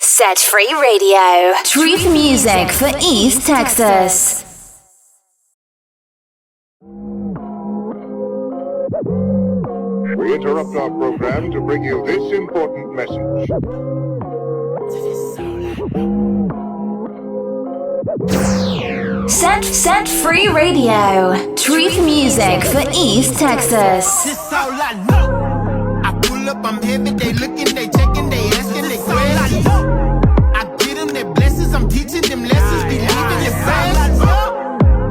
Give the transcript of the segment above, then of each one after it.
Set Free Radio. Truth music for East Texas. We interrupt our program to bring you this important message. Set Free Radio. Truth music for East Texas. This all I know. I pull up, I'm heavy, they looking, they checking, they asking, they questions. I get them their blessings, I'm teaching them lessons, believing their prayers.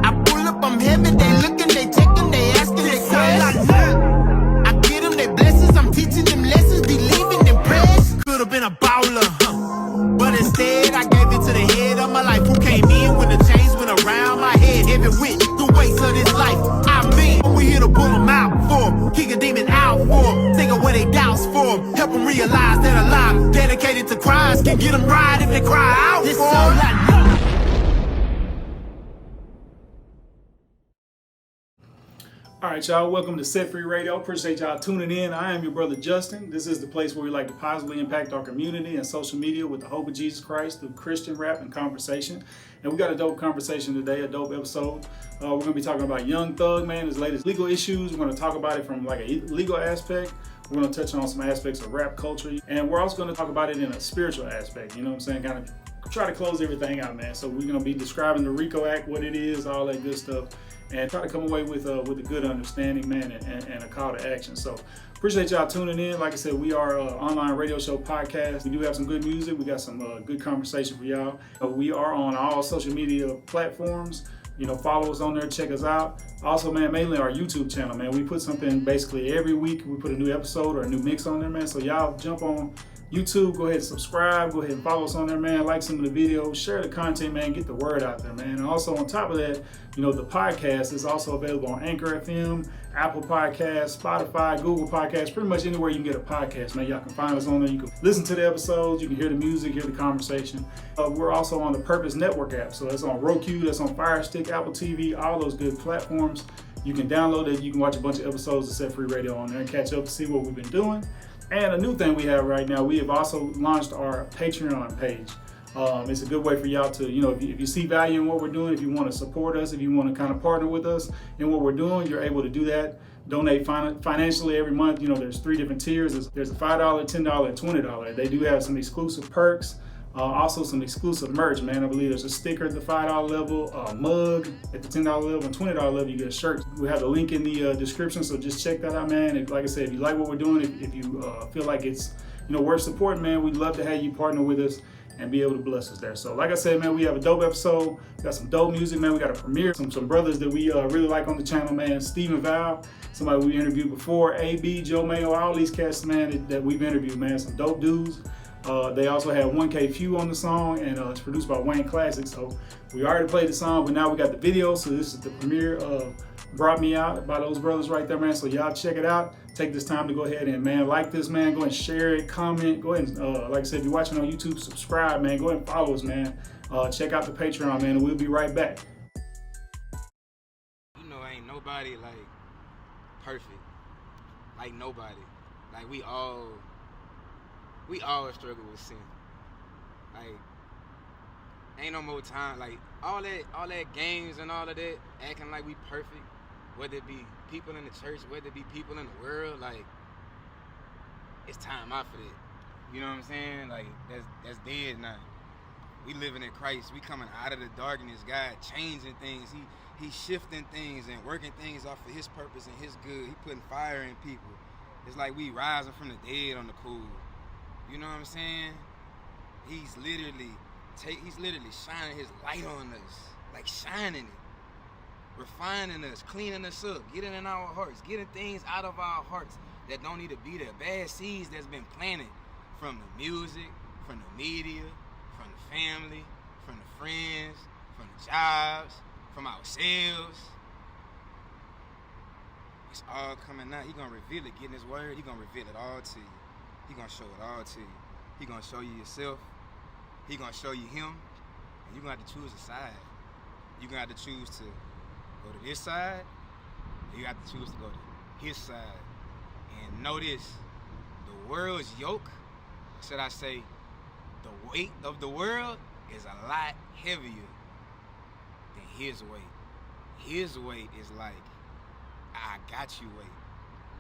I pull up, I'm heavy, they looking, they checking, they asking, they questions. I get them their blessings, I'm teaching them lessons, believing their prayers. Could've been a baller, but instead I gave it to the head of my life, who came in when the chains went around my head, heavy with the weights of this life. I mean, we here to pull them out for them, kick a demon out for them, take away they doubts for them, help them realize that a life dedicated to Christ can get them right if they cry out. This all I know. All right, y'all, welcome to Set Free Radio. Appreciate y'all tuning in. I am your brother Justin. This is the place where we like to positively impact our community and social media with the hope of Jesus Christ through Christian rap and conversation. And we got a dope conversation today, a dope episode. We're going to be talking about Young Thug, man, his latest legal issues. We're going to talk about it from like a legal aspect. We're going to touch on some aspects of rap culture. And we're also going to talk about it in a spiritual aspect, you know what I'm saying? Kind of try to close everything out, man. So we're going to be describing the RICO Act, what it is, all that good stuff, and try to come away with a good understanding, man, and a call to action. So appreciate y'all tuning in. Like I said, we are an online radio show podcast. We do have some good music. We got some good conversation for y'all. We are on all social media platforms. You know, follow us on there, check us out. Also, man, mainly our YouTube channel, man. We put something basically every week. We put a new episode or a new mix on there, man. So y'all jump on YouTube, go ahead and subscribe, go ahead and follow us on there, man. Like some of the videos, share the content, man. Get the word out there, man. And also on top of that, you know, the podcast is also available on Anchor FM, Apple Podcasts, Spotify, Google Podcasts, pretty much anywhere you can get a podcast, man. Y'all can find us on there. You can listen to the episodes, you can hear the music, hear the conversation. We're also on the Purpose Network app. So that's on Roku, that's on Fire Stick, Apple TV, all those good platforms. You can download it. You can watch a bunch of episodes of Set Free Radio on there and catch up to see what we've been doing. And a new thing we have right now, we have also launched our Patreon page. It's a good way for y'all to, you know, if you see value in what we're doing, if you want to support us, if you want to kind of partner with us in what we're doing, you're able to do that. Donate financially every month. You know, there's 3 different tiers. There's a $5, $10, and $20. They do have some exclusive perks. Also some exclusive merch, man. I believe there's a sticker at the $5 level, a mug at the $10 level, and $20 level, you get a shirt. We have the link in the description, so just check that out, man. And like I said, if you like what we're doing, if you feel like it's, you know, worth supporting, man, we'd love to have you partner with us and be able to bless us there. So like I said, man, we have a dope episode. We got some dope music, man. We got a premiere, some brothers that we really like on the channel, man. Steven Vowell, somebody we interviewed before, AB, Jeaux Mayo, all these cats, man, that we've interviewed, man. Some dope dudes. They also had 1K Phew on the song, and it's produced by Wayne Classic. So we already played the song, but now we got the video. So this is the premiere of Brought Me Out by those brothers right there, man. So y'all check it out. Take this time to go ahead and, man, like this, man. Go ahead and share it, comment. Go ahead and, like I said, if you're watching on YouTube, subscribe, man. Go ahead and follow us, man. Check out the Patreon, man, and we'll be right back. You know, ain't nobody, like, perfect. Like, nobody. Like, we all struggle with sin. Like, ain't no more time. Like, all that games and all of that, acting like we perfect, whether it be people in the church, whether it be people in the world, like, it's time out for that. You know what I'm saying? Like, that's dead now. We living in Christ. We coming out of the darkness. God changing things. He shifting things and working things off of His purpose and His good. He putting fire in people. It's like we rising from the dead on the cool. You know what I'm saying? He's literally shining His light on us, like shining it, refining us, cleaning us up, getting in our hearts, getting things out of our hearts that don't need to be there. Bad seeds that's been planted from the music, from the media, from the family, from the friends, from the jobs, from ourselves. It's all coming out. He gonna reveal it, getting His word. He gonna reveal it all to you. He gonna show it all to you. He gonna show you yourself. He gonna show you Him. And you're gonna have to choose a side. You're gonna have to choose to go to this side, or you have to choose to go to His side. And know this, the world's yoke, should I say, the weight of the world is a lot heavier than his weight. His weight is like, I got you weight.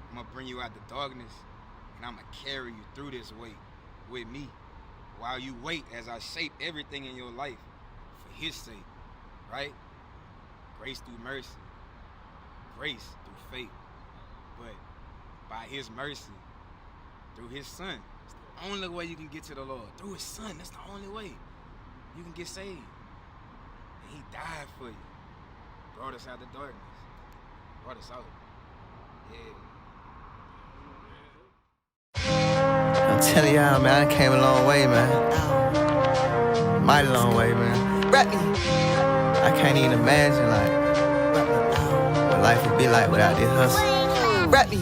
I'm gonna bring you out the darkness and I'm gonna carry you through this weight with me while you wait as I shape everything in your life for his sake, right? Grace through mercy, grace through faith, but by his mercy, through his son. It's the only way you can get to the Lord. Through his son, that's the only way you can get saved. And he died for you. Brought us out of darkness. Brought us out. Yeah. I'm telling y'all, man, I came a long way, man. Mighty long way, man. Rap me. I can't even imagine, like, what life would be like without this hustle. Rap me.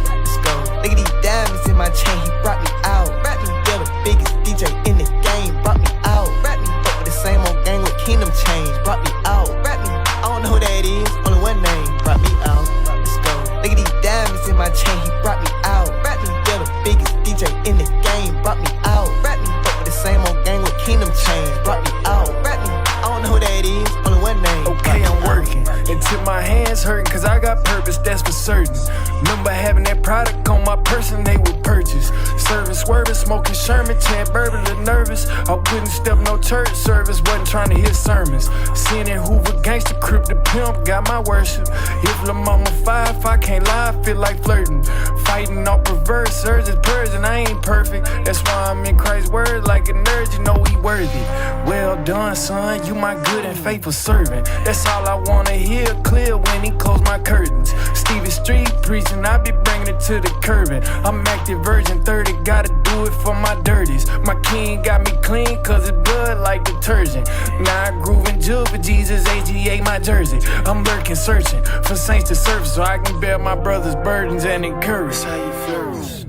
Let's go. Look at these diamonds in my chain, he brought me out. Rap me. They're the biggest DJ in the game, brought me out. Rap me. Fuck with the same old gang with Kingdom Change, brought me out. Rap me. I don't know who that is, only one name, brought me out. Let's go. Look at these diamonds in my chain, he brought me out. Rap me. They're the biggest DJ in the game, brought me out. Rap me. Fuck with the same old gang with Kingdom Change, brought me out. Rap me. I don't know who that is, only one name. Okay, I'm working until my hands hurting, cause I got purpose, that's for certain. Remember having that product on my person, they would purchase. Serving, swerving, smoking Sherman, Chad Bourbon, a little nervous. I wouldn't step no church service, wasn't trying to hear sermons. Seeing that Hoover gangster, crip the pimp, got my worship. If La Mama 5, I can't lie, I feel like flirting. Fighting all perverse urges, purging, I ain't perfect. That's why I'm in Christ's word like a nerd, you know he worthy. Well done, son, you my good and faithful servant. That's all I wanna hear clear when he close my curtains. Stevie Street preaching, I be bringing it to the curbing. I'm active virgin 30, gotta do it for my dirties. My king got me clean cause it's blood like detergent. Now I groove and jewel for Jesus, AGA my jersey. I'm lurking, searching for saints to serve so I can bear my brother's burdens and encourage. How you flourish?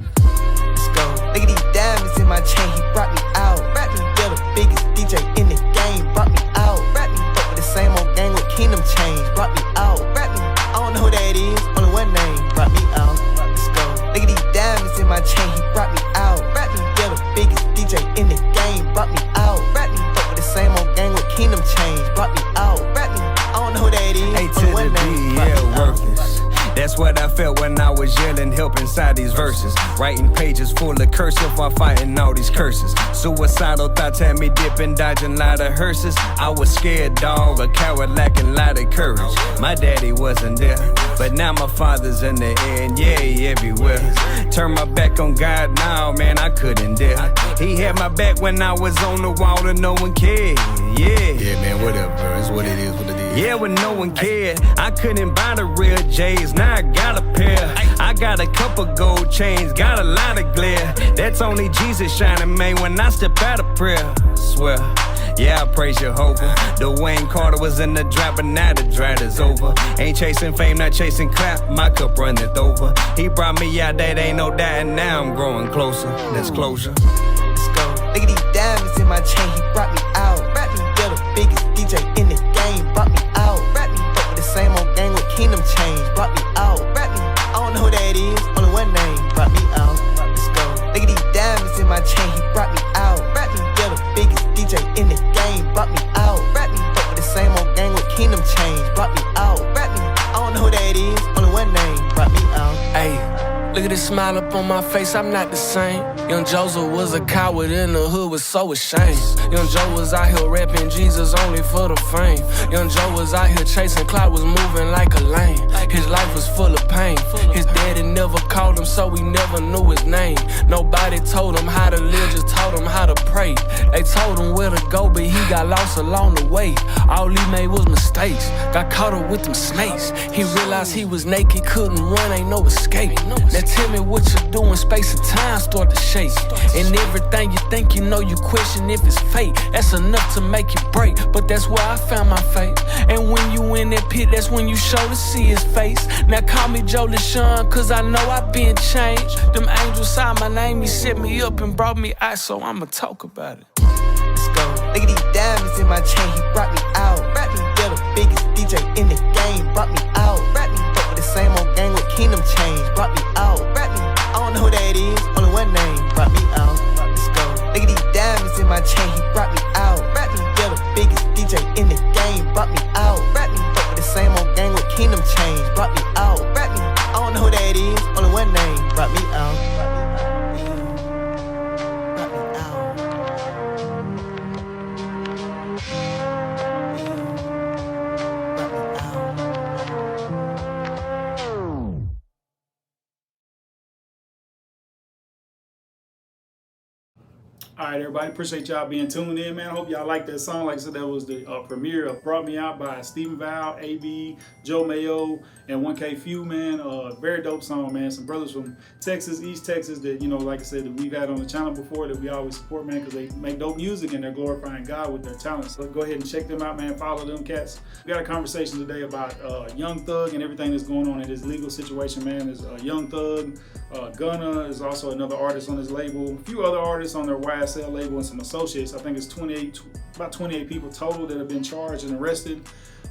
Let's go. Look at these diamonds in my chain, he brought me out. Rap me. They're the biggest DJ in the game, brought me out. Rap me. Fuck with the same old gang with Kingdom Change, brought me out. Rap me. I don't know who that is, only one name, brought me out. Let's go. Look at these diamonds in my chain, he brought me out. Rap me. They're the biggest DJ in the game, brought me out. Rap me. Fuck with the same old gang with Kingdom Change, brought me out. Rap me. I don't know who that is, A to only one the name, B, brought me yeah, out. worthless. That's what I felt when I was yelling help inside these verses. Writing pages full of cursive while fighting all these curses. Suicidal thoughts had me dipping, dodging lot of hearses. I was scared, dog, a coward lacking lot of courage. My daddy wasn't there, but now my father's in the air and yeah, he everywhere. Turn my back on God now, man, I couldn't dare. He had my back when I was on the wall and no one cared. Yeah, man, whatever, it's what it is, what it is. Yeah, when no one cared, I couldn't buy the real J's, now I got a pair. I got a couple gold chains, got a lot of glare. That's only Jesus shining, man, when I step out of prayer. Swear, yeah, I praise Jehovah. Dwayne Carter was in the drought, but now the drought is over. Ain't chasing fame, not chasing clap, my cup runneth over. He brought me out, that ain't no doubt, and now I'm growing closer. That's closure. Let's go. Look at these diamonds in my chain, he brought me out. Rap me. They're the biggest DJ in the game, brought me out. Rap me. Fuck with the same old gang with Kingdom Change, brought me out. Rap me. I don't know who that is, only one name, brought me out. Let's go. Look at these diamonds in my chain, he brought me out. Rap me. They're the biggest DJ in the game, brought me out. Rap me. Fuck with the same old gang with Kingdom Change, brought me out. Rap me. I don't know who that is, only one name, brought me out. Hey, look at this smile up on my face, I'm not the same. Young Joseph was a coward in the hood, was so ashamed. Young Joe was out here rapping Jesus only for the fame. Young Joe was out here chasing clout, was moving like a lame. His life was full of pain. His daddy never called him, so he never knew his name. Nobody told him how to live, just taught him how to pray. They told him where to go, but he got lost along the way. All he made was mistakes, got caught up with them snakes. He realized he was naked, couldn't run, ain't no escape. Now tell me what you doing, space and time start to shake. And everything you think you know, you question if it's fate. That's enough to make you break, but that's where I found my faith. And when you in that pit, that's when you show to see his face. Now call me Joe LaShawn, cause I know I've been changed. Them angels signed my name, he set me up and brought me out, so I'ma talk about it. Let's go. Look at these diamonds in my chain, he brought me out. Rap me. They're the biggest DJ in the game, brought me out. Rap me. Fuck with the same old gang with Kingdom Change, brought me out. Rap me. I don't know who that is, only one name, brought me out. Let's go. Look at these diamonds in my my chain, he brought me out. Rap me, yeah, the biggest DJ in the game, brought me out. Rap me, but with the same old gang with Kingdom Change, brought me out. Rap me, I don't know who that is, only one name, brought me out. All right, everybody, appreciate y'all being tuned in, man. I hope y'all like that song. Like I said, that was the premiere of Brought Me Out by Steven Vowell, AB, Jeaux Mayo, and 1K Phew, man. Very dope song, man. Some brothers from Texas, East Texas that, you know, like I said, that we've had on the channel before that we always support, man, because they make dope music and they're glorifying God with their talents. So go ahead and check them out, man. Follow them cats. We got a conversation today about Young Thug and everything that's going on in his legal situation, man. There's Young Thug, Gunna is also another artist on his label. A few other artists on their YSL label and some associates. I think it's about 28 people total that have been charged and arrested.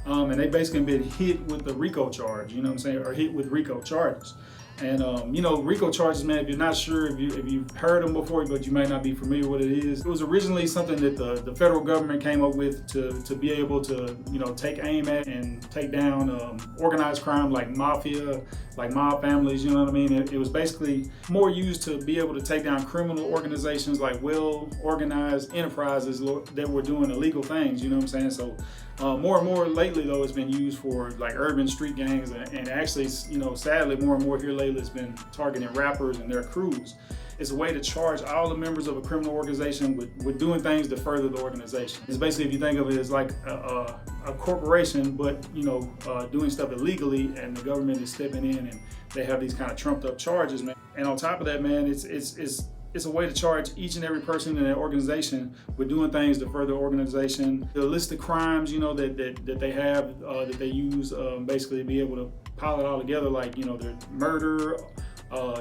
And they basically been hit with the RICO charge, you know what I'm saying, or hit with RICO charges. And you know, RICO charges, man, if you're not sure, if you've heard them before, but you may not be familiar with what it is. It was originally something that the federal government came up with to be able to, you know, take aim at and take down organized crime like mafia, like mob families, you know what I mean? It was basically more used to be able to take down criminal organizations like well-organized enterprises that were doing illegal things, you know what I'm saying? So more and more lately, though, it's been used for like urban street gangs, and actually, you know, sadly, more and more here lately, it's been targeting rappers and their crews. It's a way to charge all the members of a criminal organization with doing things to further the organization. It's basically, if you think of it as like a corporation, but, you know, doing stuff illegally, and the government is stepping in and they have these kind of trumped up charges, man. And on top of that, man, it's a way to charge each and every person in that organization with doing things to further organization. The list of crimes, you know, that they have, that they use, basically to be able to pile it all together, like, you know, their murder,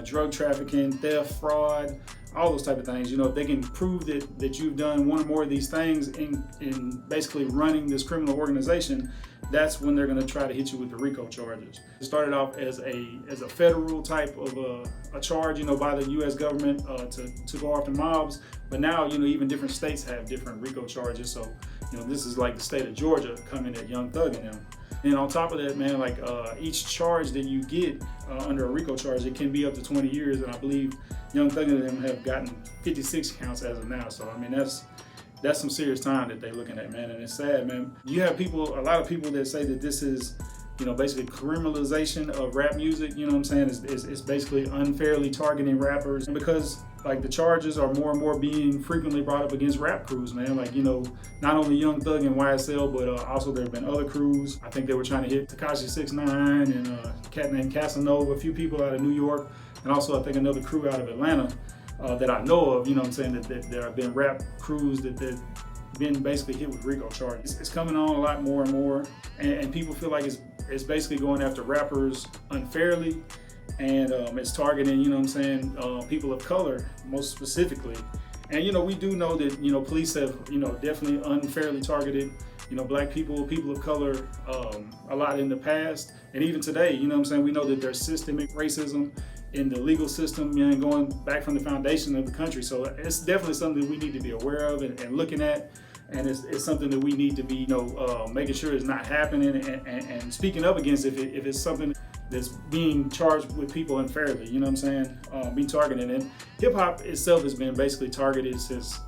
drug trafficking, theft, fraud, all those type of things. You know, if they can prove that you've done one or more of these things in basically running this criminal organization, that's when they're going to try to hit you with the RICO charges. It started off as a federal type of a charge, you know, by the U.S. government to go after mobs. But now, you know, even different states have different RICO charges. So, you know, this is like the state of Georgia coming at Young Thug and them. And on top of that, man, like each charge that you get under a RICO charge, it can be up to 20 years. And I believe Young Thug and them have gotten 56 counts as of now. So, I mean, that's some serious time that they're looking at, man. And it's sad, man. You have a lot of people that say that this is, you know, basically criminalization of rap music, you know what I'm saying? It's basically unfairly targeting rappers. And because like the charges are more and more being frequently brought up against rap crews, man. Like, you know, not only Young Thug and YSL, but also there have been other crews. I think they were trying to hit Tekashi 6ix9ine and a cat named Casanova, a few people out of New York, and also I think another crew out of Atlanta that I know of, you know what I'm saying, that there have been rap crews that been basically hit with RICO charges. It's coming on a lot more and more, and people feel like it's basically going after rappers unfairly, and it's targeting, you know what I'm saying, people of color most specifically. And, you know, we do know that, you know, police have, you know, definitely unfairly targeted, you know, black people of color a lot in the past, and even today, you know what I'm saying, we know that there's systemic racism in the legal system, you know, going back from the foundation of the country. So it's definitely something that we need to be aware of and looking at, and it's something that we need to be, you know, making sure it's not happening and speaking up against if it's something that's being charged with people unfairly, you know what I'm saying, being targeted. And hip hop itself has been basically targeted since,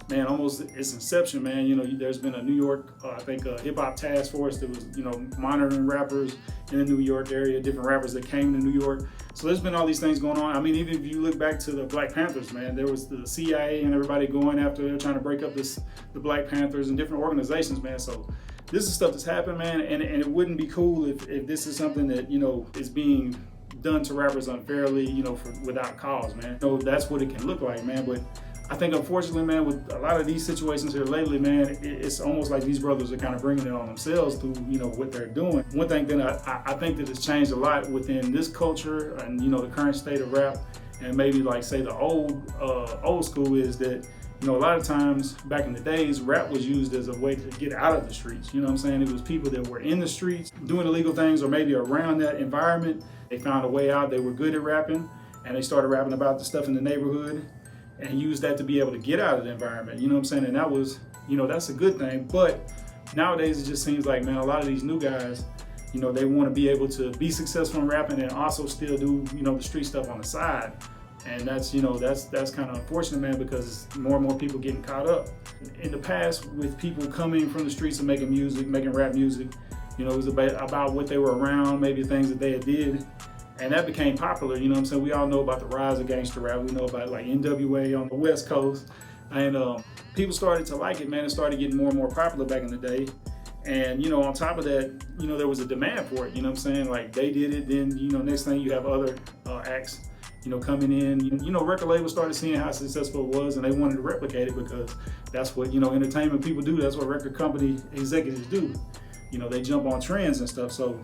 man, almost its inception, man. You know, there's been a New York, I think, a hip hop task force that was, you know, monitoring rappers in the New York area, different rappers that came to New York. So there's been all these things going on. I mean, even if you look back to the Black Panthers, man, there was the CIA and everybody going after, they're trying to break up the Black Panthers and different organizations, man. So this is stuff that's happened, man, and it wouldn't be cool if this is something that, you know, is being done to rappers unfairly, you know, without cause, man. So that's what it can look like, man. But I think, unfortunately, man, with a lot of these situations here lately, man, it's almost like these brothers are kind of bringing it on themselves through, you know, what they're doing. One thing that I think that has changed a lot within this culture and, you know, the current state of rap, and maybe like say the old school, is that, you know, a lot of times back in the days, rap was used as a way to get out of the streets. You know what I'm saying? It was people that were in the streets doing illegal things, or maybe around that environment. They found a way out. They were good at rapping, and they started rapping about the stuff in the neighborhood. and used that to be able to get out of the environment, you know what I'm saying? And that was, you know, that's a good thing. But nowadays it just seems like, man, a lot of these new guys, you know, they want to be able to be successful in rapping and also still do, you know, the street stuff on the side. And that's, you know, that's kind of unfortunate, man, because more and more people getting caught up. In the past, with people coming from the streets and making music, making rap music, you know, it was about what they were around, maybe things that they had did. And that became popular, you know what I'm saying? We all know about the rise of gangster rap. We know about like NWA on the West Coast. And people started to like it, man. It started getting more and more popular back in the day. And, you know, on top of that, you know, there was a demand for it, you know what I'm saying? Like they did it, then, you know, next thing you have other acts, you know, coming in. You know, record labels started seeing how successful it was and they wanted to replicate it because that's what, you know, entertainment people do. That's what record company executives do. You know, they jump on trends and stuff. So,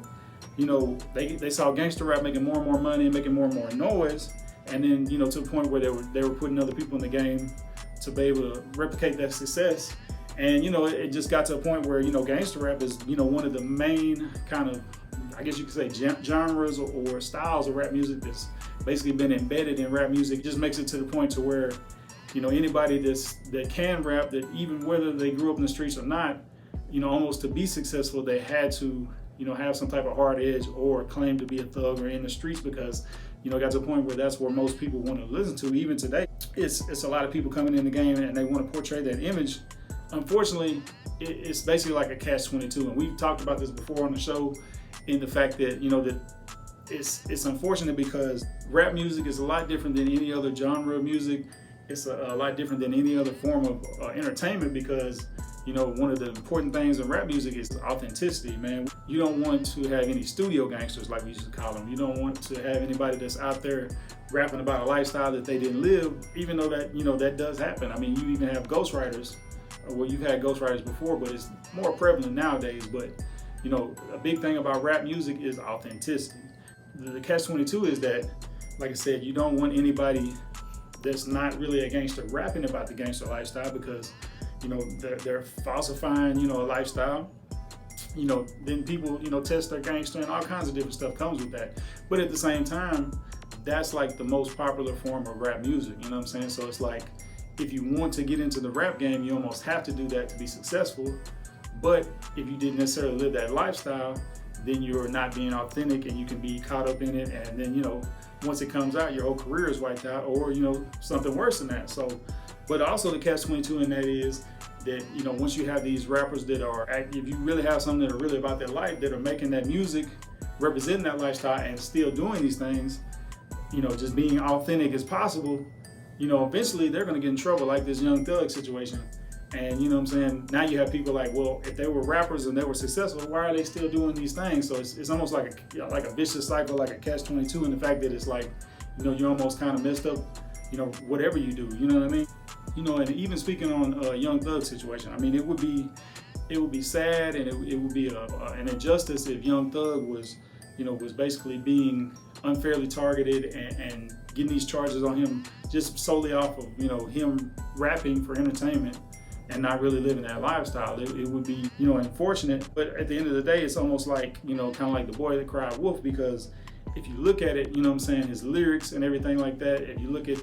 you know, they saw gangster rap making more and more money and making more and more noise. And then, you know, to the point where they were putting other people in the game to be able to replicate that success. And, you know, it just got to a point where, you know, gangster rap is, you know, one of the main kind of, I guess you could say, genres or styles of rap music that's basically been embedded in rap music. It just makes it to the point to where, you know, anybody that can rap, that even whether they grew up in the streets or not, you know, almost to be successful, they had to, you know, have some type of hard edge or claim to be a thug or in the streets because, you know, it got to a point where that's where most people want to listen to. Even today, it's a lot of people coming in the game and they want to portray that image. Unfortunately, it's basically like a catch-22, and we've talked about this before on the show in the fact that, you know, that it's unfortunate because rap music is a lot different than any other genre of music. It's a lot different than any other form of entertainment because, you know, one of the important things in rap music is authenticity, man. You don't want to have any studio gangsters, like we used to call them. You don't want to have anybody that's out there rapping about a lifestyle that they didn't live, even though that, you know, that does happen. I mean, you even have ghostwriters. Well, you've had ghostwriters before, but it's more prevalent nowadays. But, you know, a big thing about rap music is authenticity. The catch-22 is that, like I said, you don't want anybody that's not really a gangster rapping about the gangster lifestyle because, you know, they're falsifying, you know, a lifestyle. You know, then people, you know, test their gangster and all kinds of different stuff comes with that. But at the same time, that's like the most popular form of rap music, you know what I'm saying? So it's like, if you want to get into the rap game, you almost have to do that to be successful. But if you didn't necessarily live that lifestyle, then you're not being authentic and you can be caught up in it. And then, you know, once it comes out, your whole career is wiped out or, you know, something worse than that. So, but also the catch-22 in that is that, you know, once you have these rappers that are, if you really have some that are really about their life, that are making that music, representing that lifestyle and still doing these things, you know, just being authentic as possible, you know, eventually they're going to get in trouble like this Young Thug situation. And you know what I'm saying? Now you have people like, well, if they were rappers and they were successful, why are they still doing these things? So it's almost like a vicious cycle, like a catch-22 in the fact that it's like, you know, you're almost kind of messed up, you know, whatever you do, you know what I mean? You know, and even speaking on Young Thug situation, I mean, it would be sad and it would be an injustice if Young Thug was, you know, was basically being unfairly targeted and getting these charges on him just solely off of, you know, him rapping for entertainment and not really living that lifestyle. It would be, you know, unfortunate, but at the end of the day, it's almost like, you know, kind of like the boy that cried wolf, because if you look at it, you know what I'm saying, his lyrics and everything like that, if you look at,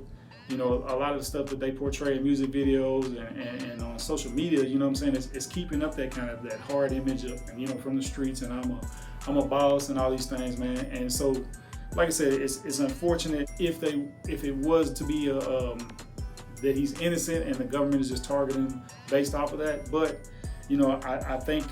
you know, a lot of the stuff that they portray in music videos and on social media, you know what I'm saying, it's keeping up that kind of, that hard image of, you know, from the streets and I'm a boss and all these things, man. And so, like I said, it's unfortunate if it was to be that he's innocent and the government is just targeting him based off of that. But, you know, I think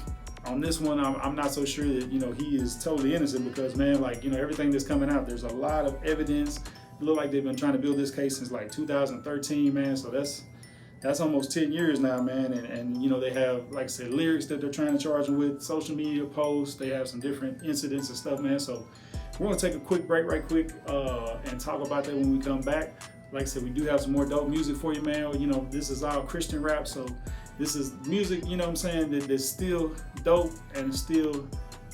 on this one, I'm not so sure that, you know, he is totally innocent because, man, like, you know, everything that's coming out, there's a lot of evidence. It look like they've been trying to build this case since like 2013, man. So that's almost 10 years now, man. And you know, they have, like I said, lyrics that they're trying to charge him with, social media posts. They have some different incidents and stuff, man. So we're gonna take a quick break right quick and talk about that when we come back. Like I said, we do have some more dope music for you, man. You know, this is all Christian rap, so this is music, you know what I'm saying, that's still dope and still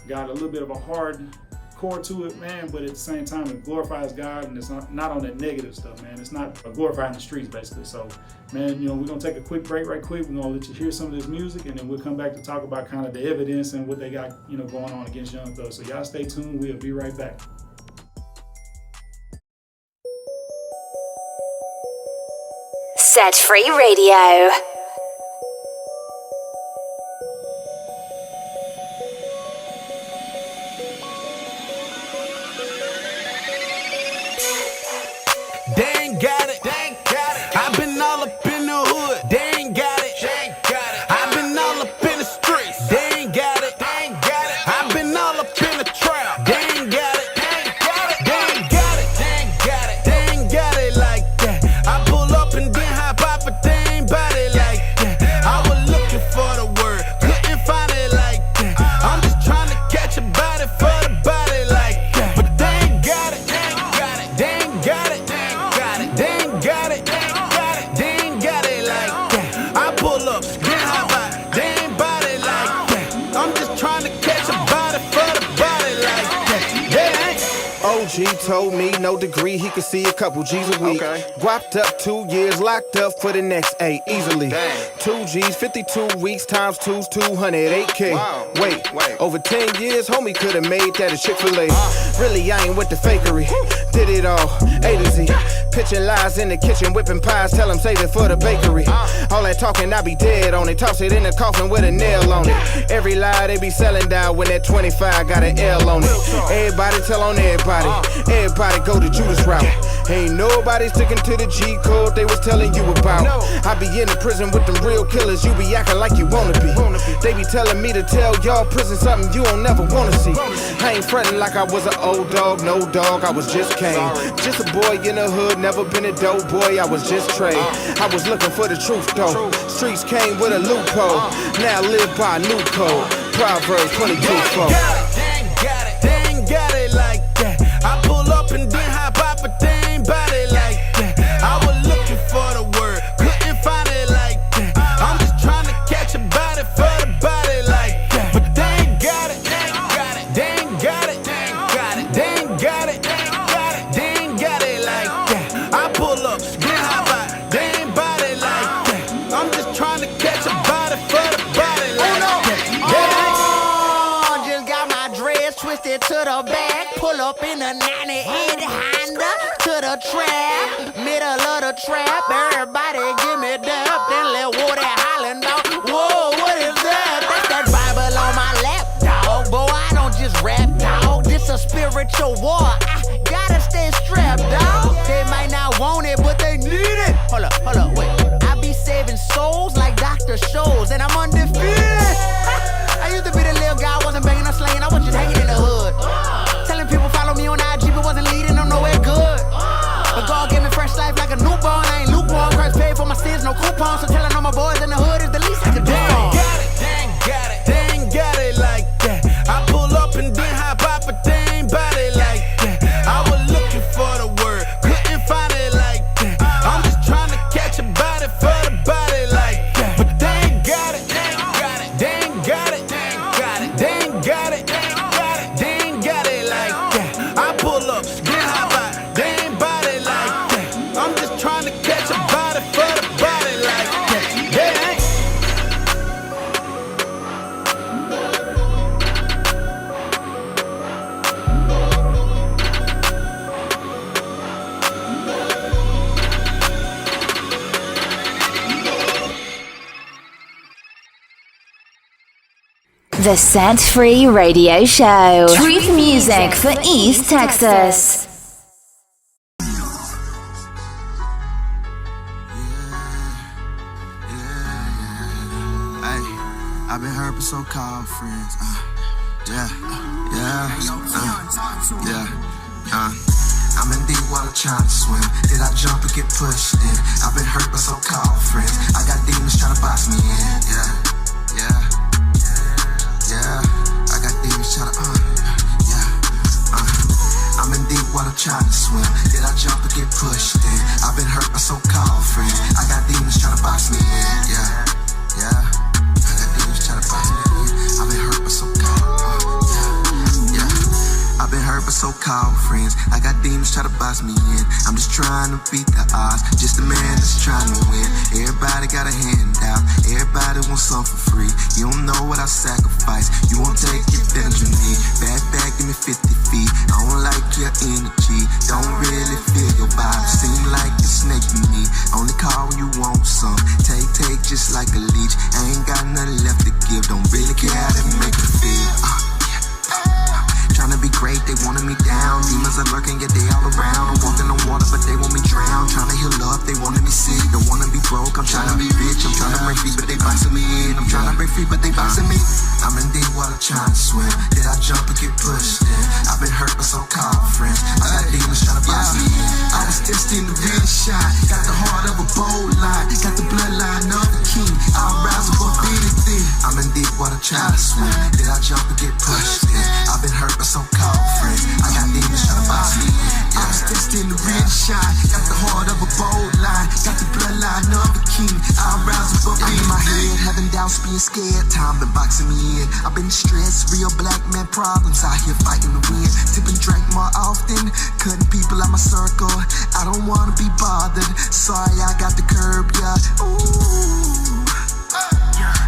got a little bit of a hard core to it, man, but at the same time it glorifies God and it's not on that negative stuff, man. It's not glorifying the streets, basically. So, man, you know, we're gonna take a quick break right quick. We're gonna let you hear some of this music and then we'll come back to talk about kind of the evidence and what they got, you know, going on against Young Thug. So y'all stay tuned, we'll be right back. Set Free Radio. They ain't got it. I've been all up in the hood. They ain't got it. I've been all up in the streets. They ain't got it. I've been all up in the trap. They ain't got it. They ain't got it like that. I pull up and then hop out, but they ain't bout it like that. I was looking for the word, couldn't find it like that. I'm just trying to catch a body for the body like that. But they ain't got it. They ain't got it. They ain't got it. They ain't got it like that. I pull up, then hop out, they ain't bout it like that. I'm just trying to catch a body for the body like that. They ain't. OG told me no degree, he could see a couple G's a week. Guapped up 2 years, locked up for the next 8 easily. 2 G's, 52 weeks times 2's 208K. Wow. Wait, over 10 years, homie could've made that a Chick-fil-A. Really, I ain't with the fakery. Did it all, A to Z. Pitching lies in the kitchen, whipping pies, tell them save it for the bakery. All that talking, I be dead on it. Toss it in the coffin with a nail on it. Every lie they be selling down when that 25 got an L on it. Everybody tell on everybody. Everybody go the Judas route. Ain't nobody sticking to the G code they was telling you about. I be in the prison with them real killers, you be acting like you wanna be. They be telling me to tell y'all prison something you don't never wanna see. I ain't fretting like I was an old dog, no dog, I was just Kane. Just a boy in the hood, never been a dope boy, I was just Trey. I was looking for the truth though. Streets came with a loophole. Now I live by a new code. Proverbs 22:4. They ain't got it like that. I pull up and then hop out, but they ain't bout it like that. I was looking for the word, couldn't find it like that. I'm just trying to catch a body for the body like that. But they ain't got it. They ain't got it. They ain't got it. They ain't got it. They ain't got it like that. I pull up, then hop out, they ain't bout it like that. I'm just trying to catch a body for the body like that. Just got my dreads twisted to the back. Pull up in a 98 Honda to the trap. Middle of the trap. Everybody give me dub. Then let Woody hollin' dog. Whoa, what is that? That's that Bible on my lap, dog. Boy, I don't just rap, dog. This a spiritual war. I gotta stay strapped, dog. They might not want it, but they need it. Hold up, wait. I be saving souls like Dr. Shows, and I'm undefeated. I used to be the little guy, wasn't banging or slaying, I was just hanging in the hood. Telling people follow me on IG, but wasn't leading them nowhere good. But God gave me fresh life like a newborn. I ain't lukewarm, Christ paid for my sins, no coupons. So telling all my boys in the hood is the least I could do. They ain't got it like that. I pull up and then hop out, but they ain't bout it like that. I was looking for the word, couldn't find it like that. I'm just trying to catch a body for the body like that. But they ain't got it. They ain't got it. They ain't got it. They ain't got it. They ain't got it like that. I pull up, then hop out, they ain't bout it like that. I'm just trying to catch a body for the body like that. They ain't. The Set Free Radio Show. Truth music for East Texas. I've been hurt by so-called friends. I'm in deep water trying to swim. Did I jump or get pushed in? I've been hurt by so-called friends. I got demons trying to box me in. I got demons trying to, I'm in deep water trying to swim. Did I jump or get pushed in? I've been hurt by so-called friends. I got demons trying to box me in. I got demons trying to box me in. I've been hurt by so-called, I've been hurt by so-called friends. I got demons try to box me in. I'm just trying to beat the odds. Just a man that's trying to win. Everybody got a handout. Everybody Everybody wants something for free. You don't know what I sacrifice. You won't take advantage of me. Back, give me 50 feet. I don't like your energy. Don't really feel your vibe. Seem like you're snaking me. Only call when you want some. Take just like a leech. I ain't got nothing left to give. Don't really care how they make me feel. Tryna be great, they wanted me down. Demons are lurking, yeah, they all around. I'm walking on water, but they want me drown. Tryna heal up, they wanted me sick. Don't wanna be broke, I'm tryna be rich. I'm tryna break free, but they boxing me in. I'm tryna break free, but they boxing me. I'm in deep water trying to swim. Did I jump and get pushed in? I've been hurt by so-called friends. I got demons tryna box me in. I was destined to really shine. Got the heart of a bold lion. Got the bloodline of a king. I'll rise above anything. I'm in deep water trying to swim. Did I jump and get pushed in? I've been hurt by so-called friends. I got demons tryna box me in. I was destined to really shine. Got the heart of a bold lion. Got the bloodline of a king. I'll rise above anything. I'm in my head, having doubts, being scared. Time been boxing me in. I've been stressed, real black man problems. Out here fighting to win. Tipping drink more often. Cutting people out my circle. I don't wanna be bothered. Sorry, I got the curb, yeah. Ooh.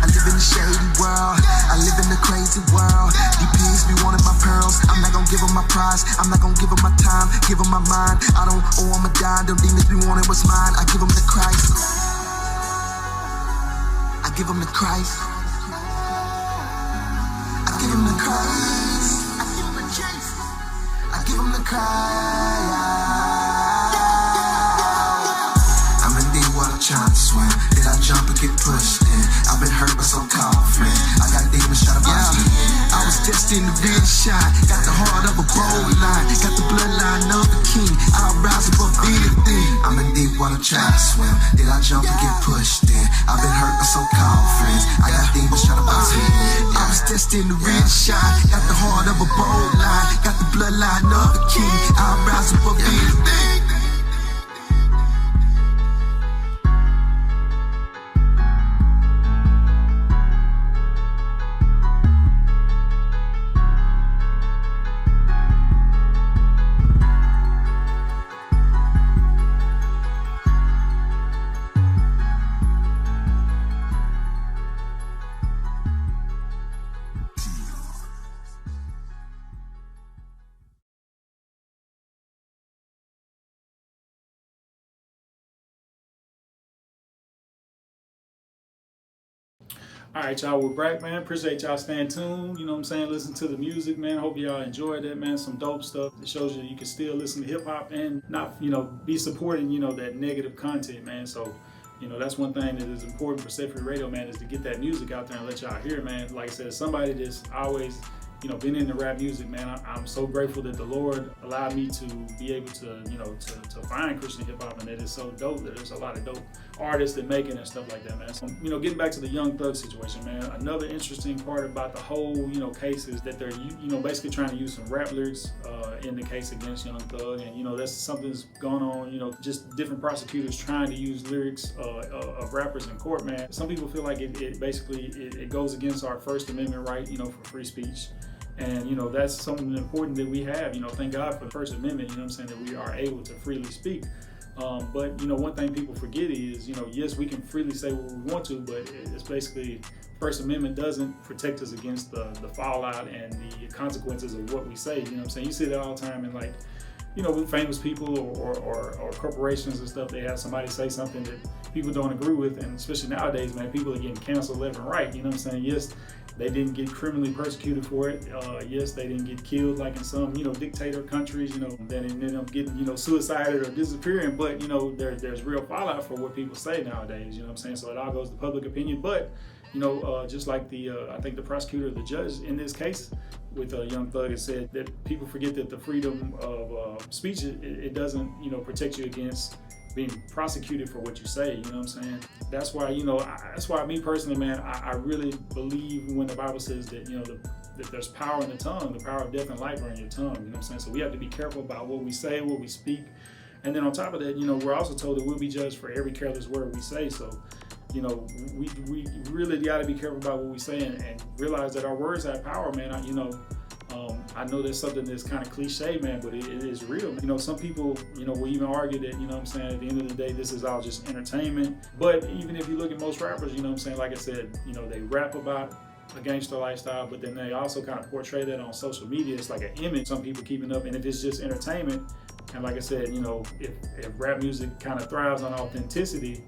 I live in a shady world. I live in a crazy world. DPs be wanting my pearls. I'm not gonna give them my prize. I'm not gonna give them my time. Give them my mind. I don't owe them a dime. Them demons be wanting what's mine. I give them to Christ. I give them to Christ. I give them to Christ. I give them to Jesus. I give them to Christ. I'm in deep water trying to swim. Did I jump and get pushed in? I've been hurt by so-called friends. I got demons trying to box me in. I was destined to really shine. Got the heart of a bold lion. Got the bloodline of a king. I'll rise above anything. I'm in deep water trying to swim. Did I jump and get pushed in? I've been hurt by so-called friends. I got demons trying to box me in. I was destined to really shine. Got the heart of a bold lion. Got the bloodline of a king. I'll rise above anything. All right, y'all, we're back, man. Appreciate y'all staying tuned. You know what I'm saying? Listen to the music, man. Hope y'all enjoyed that, man. Some dope stuff that shows you can still listen to hip hop and not, be supporting, that negative content, man. So, that's one thing that is important for Set Free Radio, man, is to get that music out there and let y'all hear it, man. Like I said, somebody that's always, been into rap music, man. I'm so grateful that the Lord allowed me to be able to, to find Christian hip hop, and that is so dope that there's a lot of dope artists that make it and stuff like that, man. So, getting back to the Young Thug situation, man, another interesting part about the whole, case is that they're, basically trying to use some rap lyrics in the case against Young Thug, and, that's something that's going on, just different prosecutors trying to use lyrics of rappers in court, man. Some people feel like it basically goes against our First Amendment right, for free speech. And, that's something important that we have, thank God for the First Amendment, that we are able to freely speak. But, one thing people forget is, yes, we can freely say what we want to, but it's basically First Amendment doesn't protect us against the fallout and the consequences of what we say. You see that all the time in, like, with famous people or corporations and stuff. They have somebody say something that people don't agree with, and especially nowadays, man, people are getting canceled left and right. Yes, they didn't get criminally persecuted for it. Yes, they didn't get killed like in some, dictator countries, that ended up getting, suicided or disappearing. But, there's real fallout for what people say nowadays, So it all goes to public opinion. But, just like I think the prosecutor, the judge in this case with Young Thug has said that people forget that the freedom of speech, it doesn't, protect you against being prosecuted for what you say, That's why, that's why me personally, man, I really believe when the Bible says that, that there's power in the tongue, the power of death and life are in your tongue, So we have to be careful about what we say, what we speak. And then on top of that, we're also told that we'll be judged for every careless word we say. So, we really got to be careful about what we say and realize that our words have power, man. I know that's something that's kind of cliche, man, but it is real. You know, some people, you know, will even argue that, you know what I'm saying, at the end of the day, this is all just entertainment. But even if you look at most rappers, you know what I'm saying, like I said, you know, they rap about a gangster lifestyle, but then they also kind of portray that on social media. It's like an image some people keeping up, and if it's just entertainment, and like I said, you know, if rap music kind of thrives on authenticity,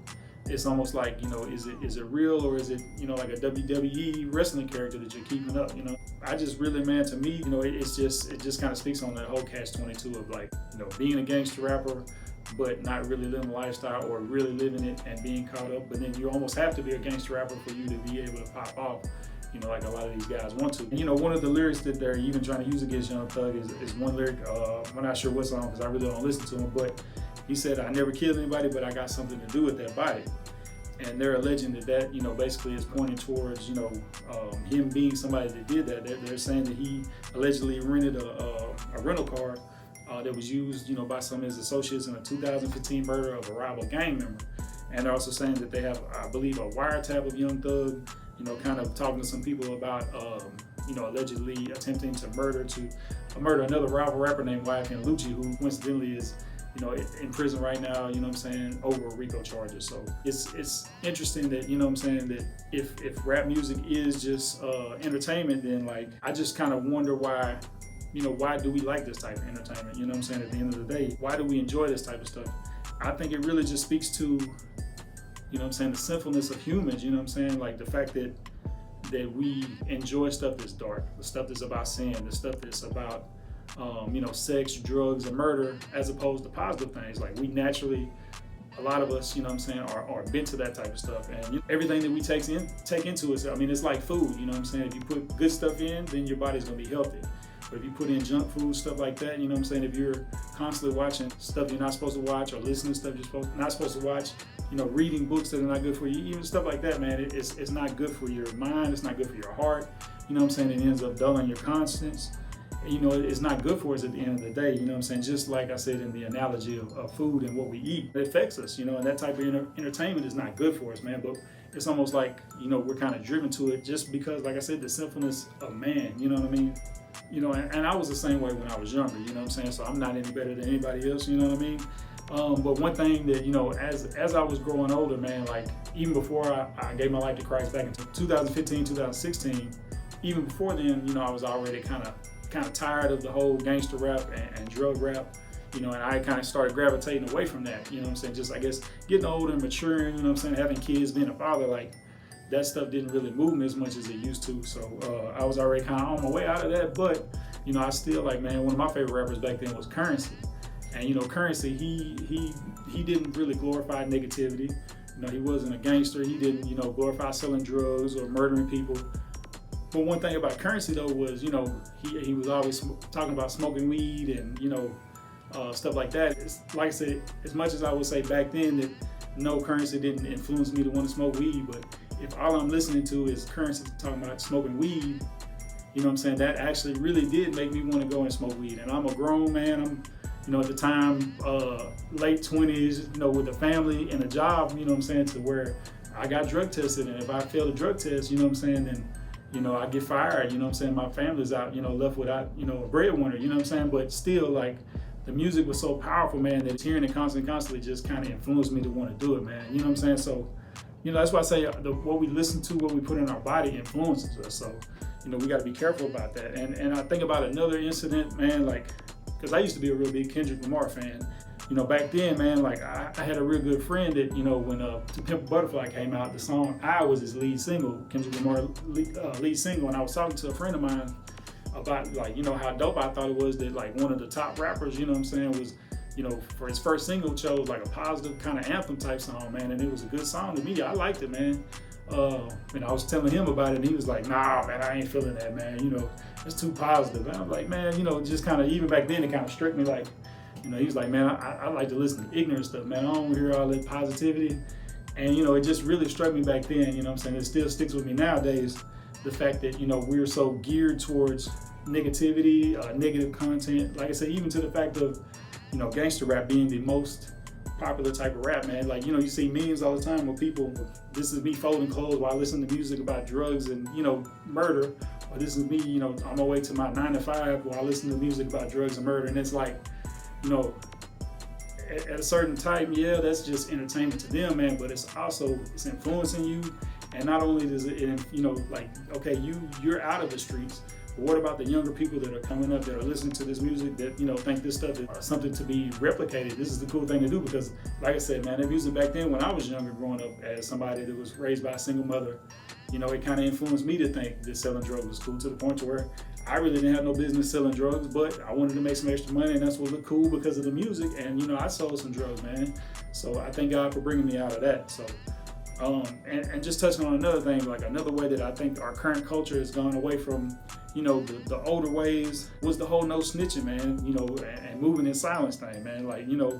it's almost like, you know, is it real, or is it, you know, like a WWE wrestling character that you're keeping up, you know? I just really, man, to me, you know, it just kind of speaks on that whole catch-22 of like, you know, being a gangster rapper, but not really living a lifestyle, or really living it and being caught up. But then you almost have to be a gangster rapper for you to be able to pop off, you know, like a lot of these guys want to. And, you know, one of the lyrics that they're even trying to use against Young Thug is one lyric, I'm not sure what song because I really don't listen to him, but he said, "I never killed anybody, but I got something to do with that body." And they're alleging that, you know, basically is pointing towards, you know, him being somebody that did that. They're saying that he allegedly rented a rental car that was used, you know, by some of his associates in a 2015 murder of a rival gang member. And they're also saying that they have, I believe, a wiretap of Young Thug, you know, kind of talking to some people about, you know, allegedly attempting to murder another rival rapper named YHWH, who coincidentally is, you know, in prison right now, you know what I'm saying, over RICO charges. So it's interesting that, you know what I'm saying, that if rap music is just entertainment, then like, I just kind of wonder why, you know, why do we like this type of entertainment? You know what I'm saying, at the end of the day, why do we enjoy this type of stuff? I think it really just speaks to, you know what I'm saying, the sinfulness of humans, you know what I'm saying, like the fact that we enjoy stuff that's dark, the stuff that's about sin, the stuff that's about you know, sex, drugs, and murder, as opposed to positive things. Like, we naturally, a lot of us, you know what I'm saying, are bent to that type of stuff. And everything that we take into us, I mean, it's like food, you know what I'm saying? If you put good stuff in, then your body's gonna be healthy. But if you put in junk food, stuff like that, you know what I'm saying, if you're constantly watching stuff you're not supposed to watch, or listening to stuff you're not supposed to watch, you know, reading books that are not good for you, even stuff like that, man, it's not good for your mind, it's not good for your heart, you know what I'm saying? It ends up dulling your conscience. You know, it's not good for us at the end of the day, you know what I'm saying? Just like I said in the analogy of food and what we eat, it affects us, you know, and that type of entertainment is not good for us, man. But it's almost like, you know, we're kind of driven to it just because, like I said, the sinfulness of man, you know what I mean? You know, and I was the same way when I was younger, you know what I'm saying? So I'm not any better than anybody else, you know what I mean? But one thing that, you know, as I was growing older, man, like even before I gave my life to Christ back in 2015, 2016, even before then, you know, I was already kind of tired of the whole gangster rap and drug rap, you know, and I kind of started gravitating away from that, you know what I'm saying? Just, I guess, getting older and maturing, you know what I'm saying, having kids, being a father, like, that stuff didn't really move me as much as it used to. So I was already kind of on my way out of that, but, you know, I still, like, man, one of my favorite rappers back then was Currency. And, you know, Currency, he didn't really glorify negativity. You know, he wasn't a gangster. He didn't, you know, glorify selling drugs or murdering people. But one thing about Currency, though, was, you know, he was always talking about smoking weed and, you know, stuff like that. It's, like I said, as much as I would say back then that no, Currency didn't influence me to want to smoke weed, but if all I'm listening to is Currency talking about smoking weed, you know what I'm saying, that actually really did make me want to go and smoke weed. And I'm a grown man. I'm, you know, at the time, late 20s, you know, with a family and a job, you know what I'm saying, to where I got drug tested. And if I failed a drug test, you know what I'm saying, then, you know, I get fired, you know what I'm saying? My family's out, you know, left without, you know, a breadwinner, you know what I'm saying? But still, like, the music was so powerful, man, that hearing it constantly just kind of influenced me to want to do it, man. You know what I'm saying? So, you know, that's why I say what we listen to, what we put in our body influences us. So, you know, we got to be careful about that. And I think about another incident, man, like, because I used to be a real big Kendrick Lamar fan. You know, back then, man, like I had a real good friend that, you know, when To Pimp a Butterfly came out, the song I was his lead single, Kendrick Lamar lead single, and I was talking to a friend of mine about, like, you know, how dope I thought it was that, like, one of the top rappers, you know what I'm saying, was, you know, for his first single chose like a positive kind of anthem type song, man, and it was a good song to me. I liked it, man. And I was telling him about it, and he was like, nah, man, I ain't feeling that, man, you know, it's too positive. And I'm like, man, you know, just kind of, even back then, it kind of struck me like, you know, he was like, man, I like to listen to ignorant stuff, man. I don't hear all that positivity. And, you know, it just really struck me back then, you know what I'm saying? It still sticks with me nowadays, the fact that, you know, we're so geared towards negativity, negative content. Like I said, even to the fact of, you know, gangster rap being the most popular type of rap, man. Like, you know, you see memes all the time where people, this is me folding clothes while listening to music about drugs and, you know, murder. Or this is me, you know, on my way to my 9 to 5 while I listen to music about drugs and murder. And it's like, you know, at a certain time, yeah, that's just entertainment to them, man, but it's also, it's influencing you. And not only does it, you know, like, okay, you're out of the streets, but what about the younger people that are coming up that are listening to this music that, you know, think this stuff is something to be replicated? This is the cool thing to do because, like I said, man, that music back then when I was younger growing up as somebody that was raised by a single mother, you know, it kind of influenced me to think that selling drugs was cool to the point to where I really didn't have no business selling drugs, but I wanted to make some extra money and that's what looked cool because of the music. And, you know, I sold some drugs, man. So I thank God for bringing me out of that. So, and just touching on another thing, like another way that I think our current culture has gone away from, you know, the older ways was the whole no snitching, man, you know, and moving in silence thing, man. Like, you know,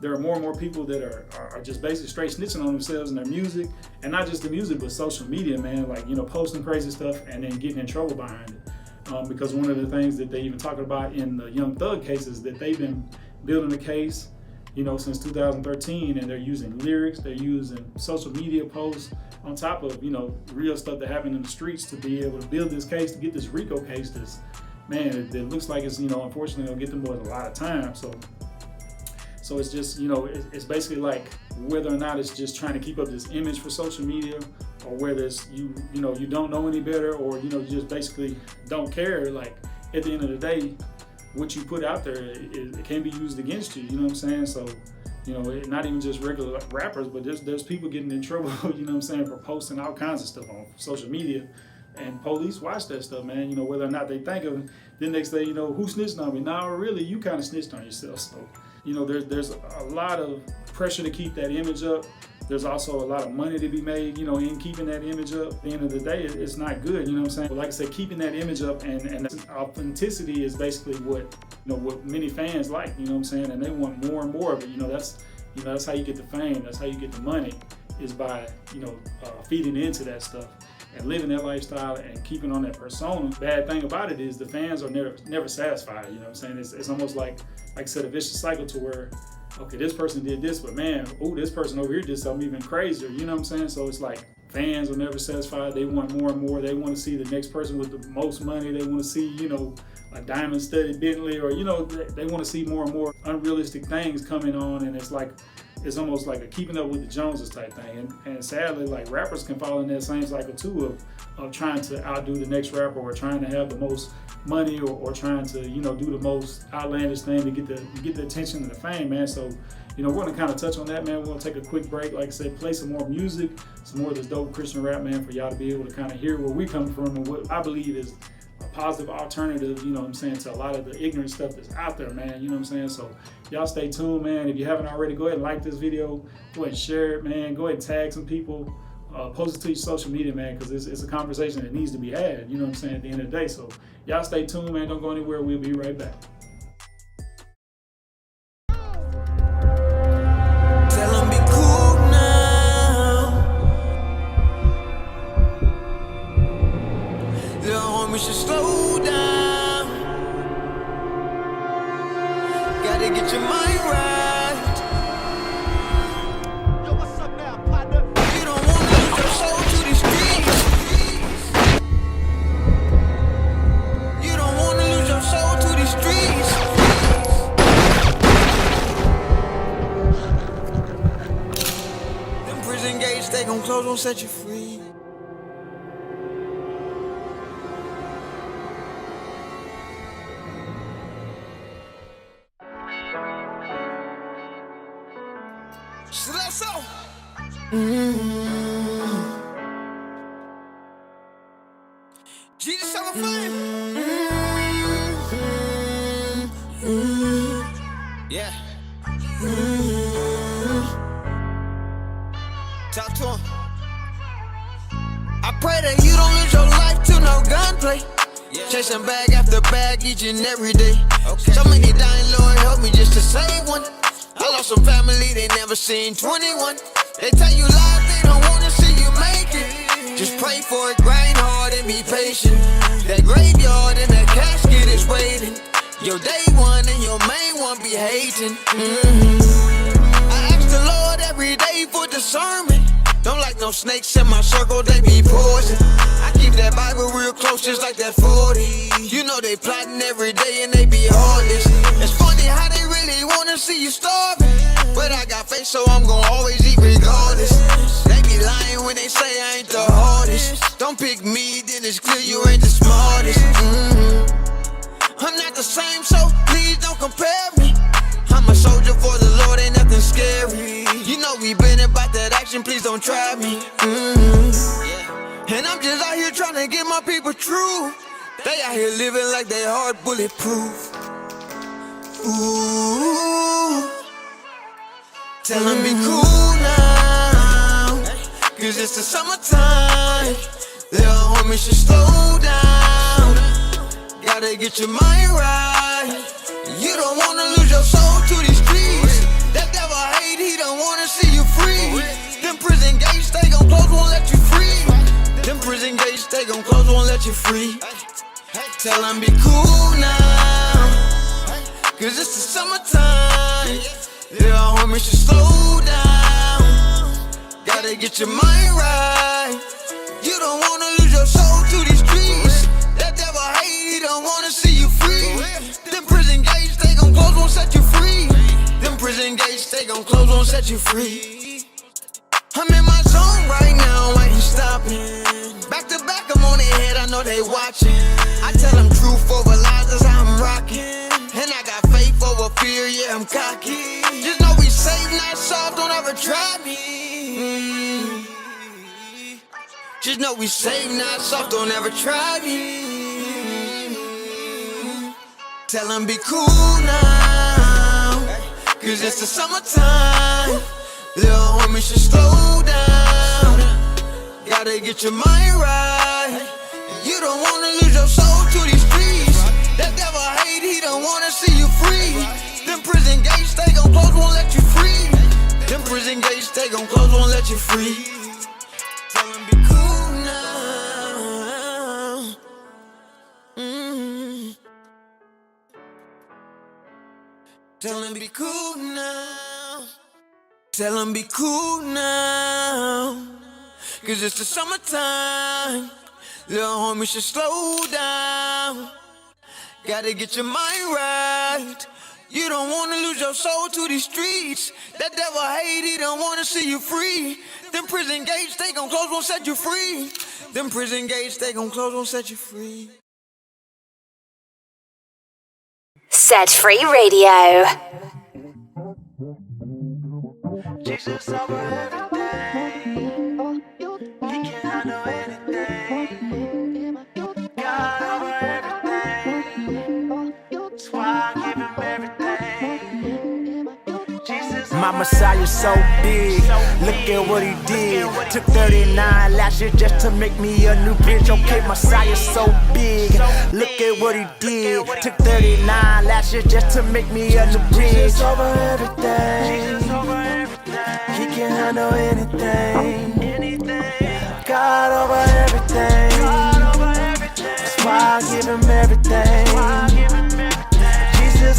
there are more and more people that are just basically straight snitching on themselves and their music, and not just the music, but social media, man. Like, you know, posting crazy stuff and then getting in trouble behind it. Because one of the things that they even talk about in the Young Thug cases that they've been building a case, you know, since 2013, and they're using lyrics, they're using social media posts on top of, you know, real stuff that happened in the streets to be able to build this case, to get this RICO case that's, man, it looks like it's, you know, unfortunately gonna get them boys a lot of time. So it's just, you know, it's basically like whether or not it's just trying to keep up this image for social media, or whether it's you know, you don't know any better, or, you know, you just basically don't care. Like, at the end of the day, what you put out there, it can be used against you, you know what I'm saying? So, you know, not even just regular rappers, but there's people getting in trouble, you know what I'm saying, for posting all kinds of stuff on social media. And police watch that stuff, man, you know, whether or not they think of it. Then next day, you know, who snitched on me? No, really, you kind of snitched on yourself. So, you know, there's a lot of pressure to keep that image up. There's also a lot of money to be made, you know, in keeping that image up. At the end of the day, it's not good, you know what I'm saying? But like I said, keeping that image up and authenticity is basically what, you know, what many fans like, you know what I'm saying? And they want more and more of it. You know, that's how you get the fame. That's how you get the money, is by, you know, feeding into that stuff and living that lifestyle and keeping on that persona. Bad thing about it is the fans are never satisfied, you know what I'm saying? It's almost like I said, a vicious cycle to where, okay, this person did this, but man, oh, this person over here did something even crazier, you know what I'm saying? So it's like fans are never satisfied. They want more and more. They want to see the next person with the most money. They want to see, you know, a diamond-studded Bentley, or, you know, they want to see more and more unrealistic things coming on, and it's like, it's almost like a keeping up with the Joneses type thing. And sadly, like, rappers can fall in that same cycle too of trying to outdo the next rapper, or trying to have the most money, or trying to, you know, do the most outlandish thing to get the attention and the fame, man. So, you know, we're gonna kind of touch on that, man. We're gonna take a quick break, like I said, play some more music, some more of this dope Christian rap, man, for y'all to be able to kind of hear where we come from and what I believe is a positive alternative, you know what I'm saying, to a lot of the ignorant stuff that's out there, man, you know what I'm saying? So y'all stay tuned, man. If you haven't already, go ahead and like this video, go ahead and share it, man. Go ahead and tag some people, post it to your social media, man, because it's a conversation that needs to be had, you know what I'm saying, at the end of the day. So y'all stay tuned, man. Don't go anywhere. We'll be right back. Tell them be cool now. Little homie should slow down. Gotta get your mind right. Yo, what's up now, partner? You don't wanna lose your soul to these streets. You don't wanna lose your soul to these streets. Them prison gates, they gon' close, won't set you free. Soloso. Jesus, I'm a flame. Yeah. Talk to him. I pray that you don't lose your life to no gunplay. Chasing bag after bag each and every day. So many dying, Lord, help me just to save one. I lost some family, they never seen 21. They tell you lies, they don't wanna see you make it. Just pray for it, grind hard and be patient. That graveyard and that casket is waiting. Your day one and your main one be hating. I ask for discernment. Don't like no snakes in my circle, they be poison. I keep that Bible real close, just like that 40. You know they plotting every day and they be heartless. It's funny how they really wanna see you starving, but I got faith, so I'm gon' always eat regardless. They be lying when they say I ain't the hardest. Don't pick me, then it's clear you ain't the smartest. I'm not the same, so please don't compare me. I'm a soldier for the Lord, ain't nothing scary. You know we been about that action, please don't try me. And I'm just out here trying to get my people true. They out here living like they hard bulletproof. Ooh, tell them be cool now, cause it's the summertime. Little homie should slow down. Gotta get your mind right. You don't wanna lose your soul to these streets. That devil hate, he don't wanna see you free. Them prison gates, they gon' close, won't let you free. Them prison gates, they gon' close, won't let you free. Tell them be cool now, cause it's the summertime. Little homie should slow down. Gotta get your mind right. You don't wanna lose your soul to these streets. That devil hate, he don't wanna see you free. Them prison gates, they gon' close, won't set you free. Them prison gates, they gon' close, won't set you free. I'm in my zone right now, I ain't stopping. Back to back, I'm on their head, I know they watching. I tell them truth over lies, that's how I'm rocking. And I got faith over fear, yeah, I'm cocky. Just know we safe, not soft, don't ever try me. Just know we safe, not soft, don't ever try me. Tell them be cool now, cause it's the summertime. Little homie should slow down. Gotta get your mind right. You don't wanna lose your soul to these streets. That devil hate, he don't wanna see you free. Them prison gates, they gon' close, won't let you free. Them prison gates, they gon' close, won't let you free. Tell them be cool now. Tell them be cool now. Tell them be cool now, cause it's the summertime. Little homie should slow down. Gotta get your mind right. You don't wanna lose your soul to these streets. That devil hate, he don't wanna see you free. Them prison gates, they gon' close, won't set you free. Them prison gates, they gon' close, won't set you free. Set Free Radio. Jesus over everything. He can handle anything. God over everything. That's why I give him everything. Jesus my Messiah so big. Look at what he did. Took 39 lashes just to make me a new bitch. Okay, Messiah so big. Look at what he did. Took 39 lashes just to make me a new bitch. Jesus over everything. He can handle anything. God over everything. That's why I give him everything.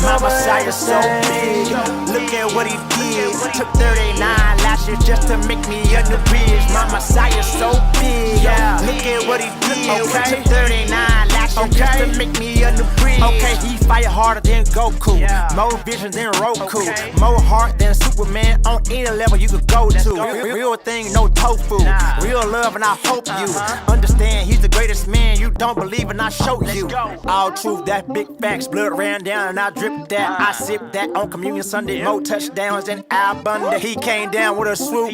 My Messiah so big. Look at what he did. Took 39 lashes just to make me a new bitch. My Messiah so big. Look at what he did. Took 39 lashes just to make me a new bitch. Okay, he fight harder than Goku. More vision than Roku. More heart than Superman. On any level you could go to. Real thing, no tofu. Real love, and I hope you understand he's the greatest man. You don't believe, and I show you. All truth, that big facts. Blood ran down and I dripped that. I sipped that on Communion Sunday. More touchdowns than abundant. He came down with a swoop.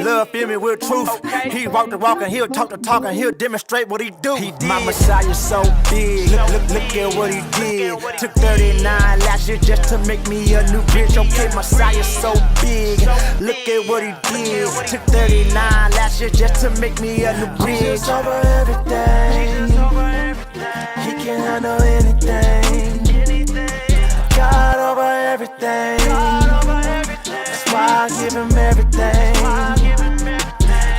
Love fill me with truth. He walked the walk and he'll talk the talk and he'll demonstrate what he do. My Messiah so big. Look at what he did. Took 39 lashes just to make me a new bitch. Okay, Messiah so big. Look at what he did. Took 39 lashes just to make me a new bitch. Jesus over everything. He can handle anything. God over everything. That's why I give him everything.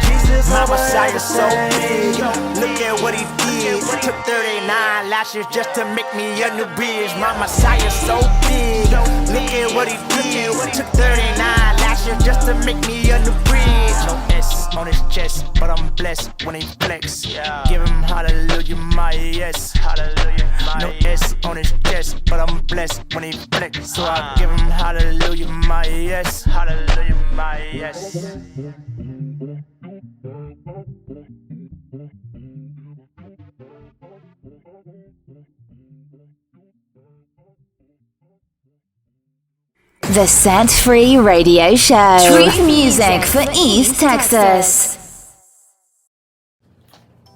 Jesus my Messiah so big. Look at what he did. Took 39 lashes just to make me a new bitch. My Messiah so big. Look at what he did. Took 39 lashes lashes just to make me a new bridge. No S on his chest, but I'm blessed when he flex. Give him hallelujah, my yes. Hallelujah, my no S on his chest, but I'm blessed when he flex. So I give him hallelujah, my yes. Hallelujah, my yes. The Set Free Radio Show. Truth music for East Texas.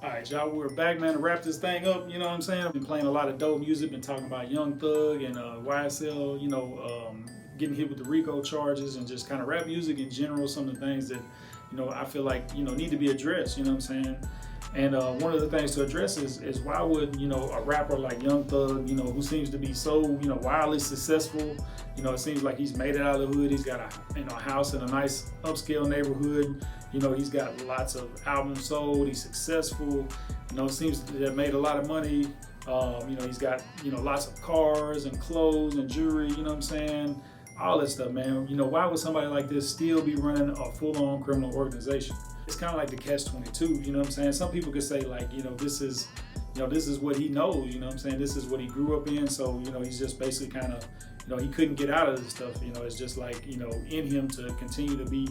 Alright, y'all, we're back, man, to wrap this thing up. You know what I'm saying? I've been playing a lot of dope music, been talking about Young Thug and YSL, you know, getting hit with the RICO charges and just kind of rap music in general, some of the things that, you know, I feel like, you know, need to be addressed, you know what I'm saying? And one of the things to address is why would, you know, a rapper like Young Thug, you know, who seems to be so, you know, wildly successful, you know, it seems like he's made it out of the hood, he's got a, you know, a house in a nice upscale neighborhood, you know, he's got lots of albums sold, he's successful, you know, it seems to have made a lot of money, you know, he's got, you know, lots of cars and clothes and jewelry, you know what I'm saying? All that stuff, man. You know, why would somebody like this still be running a full-on criminal organization? It's kind of like the catch-22, you know what I'm saying? Some people could say, like, you know, this is what he knows, you know what I'm saying? This is what he grew up in, so, you know, he's just basically kind of, you know, he couldn't get out of this stuff, you know, it's just like, you know, in him to continue to be,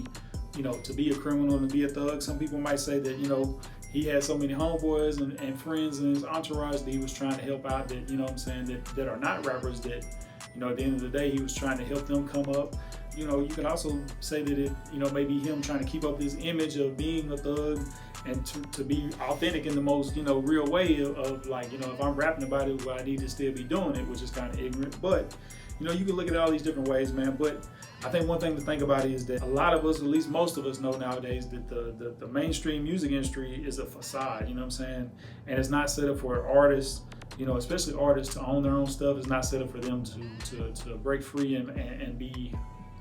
you know, to be a criminal and to be a thug. Some people might say that, you know, he had so many homeboys and friends in his entourage that he was trying to help out that, you know what I'm saying, that are not rappers that, you know, at the end of the day, he was trying to help them come up. You know, you could also say that it, you know, maybe him trying to keep up this image of being a thug and to be authentic in the most, you know, real way of like, you know, if I'm rapping about it, well, I need to still be doing it, which is kind of ignorant. But, you know, you can look at it all these different ways, man. But I think one thing to think about is that a lot of us, at least most of us, know nowadays that the mainstream music industry is a facade, you know what I'm saying? And it's not set up for artists, you know, especially artists, to own their own stuff. It's not set up for them to break free and be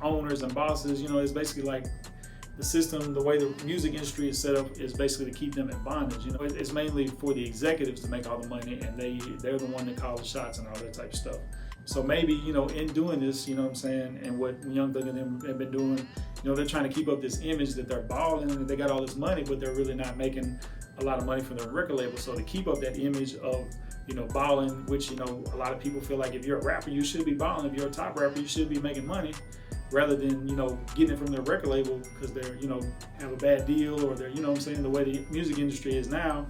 owners and bosses. You know, it's basically like the system, the way the music industry is set up is basically to keep them in bondage. You know, it's mainly for the executives to make all the money, and they're the one that call the shots and all that type of stuff. So maybe, you know, in doing this, you know what I'm saying, and what Young Thug and them have been doing, you know, they're trying to keep up this image that they're balling and that they got all this money, but they're really not making a lot of money from their record label. So to keep up that image of, you know, balling, which, you know, a lot of people feel like if you're a rapper, you should be balling. If you're a top rapper, you should be making money, rather than, you know, getting it from their record label because they're, you know, have a bad deal, or they're, you know what I'm saying, the way the music industry is now,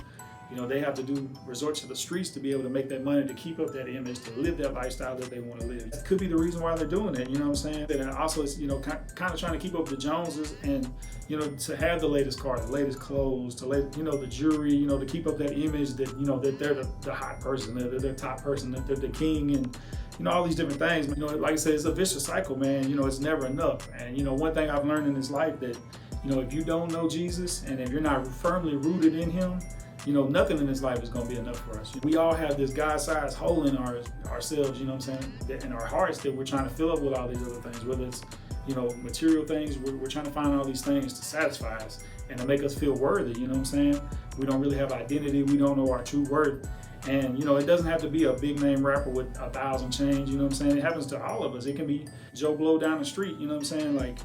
you know, they have to resort to the streets to be able to make that money, to keep up that image, to live that lifestyle that they want to live. That could be the reason why they're doing it, you know what I'm saying? And also, it's, you know, kind of trying to keep up with the Joneses and, you know, to have the latest car, the latest clothes, you know, the jewelry, you know, to keep up that image that, you know, that they're the hot person, they're the top person, that they're the king, and, you know, all these different things. You know, like I said, it's a vicious cycle, man. You know, it's never enough. And, you know, one thing I've learned in this life that, you know, if you don't know Jesus and if you're not firmly rooted in him, you know, nothing in this life is going to be enough for us. We all have this God-sized hole in ourselves, you know what I'm saying, in our hearts that we're trying to fill up with all these other things, whether it's, you know, material things. We're trying to find all these things to satisfy us and to make us feel worthy, you know what I'm saying? We don't really have identity. We don't know our true worth. And, you know, it doesn't have to be a big name rapper with 1,000 chains, you know what I'm saying? It happens to all of us. It can be Joe Blow down the street, you know what I'm saying? Like,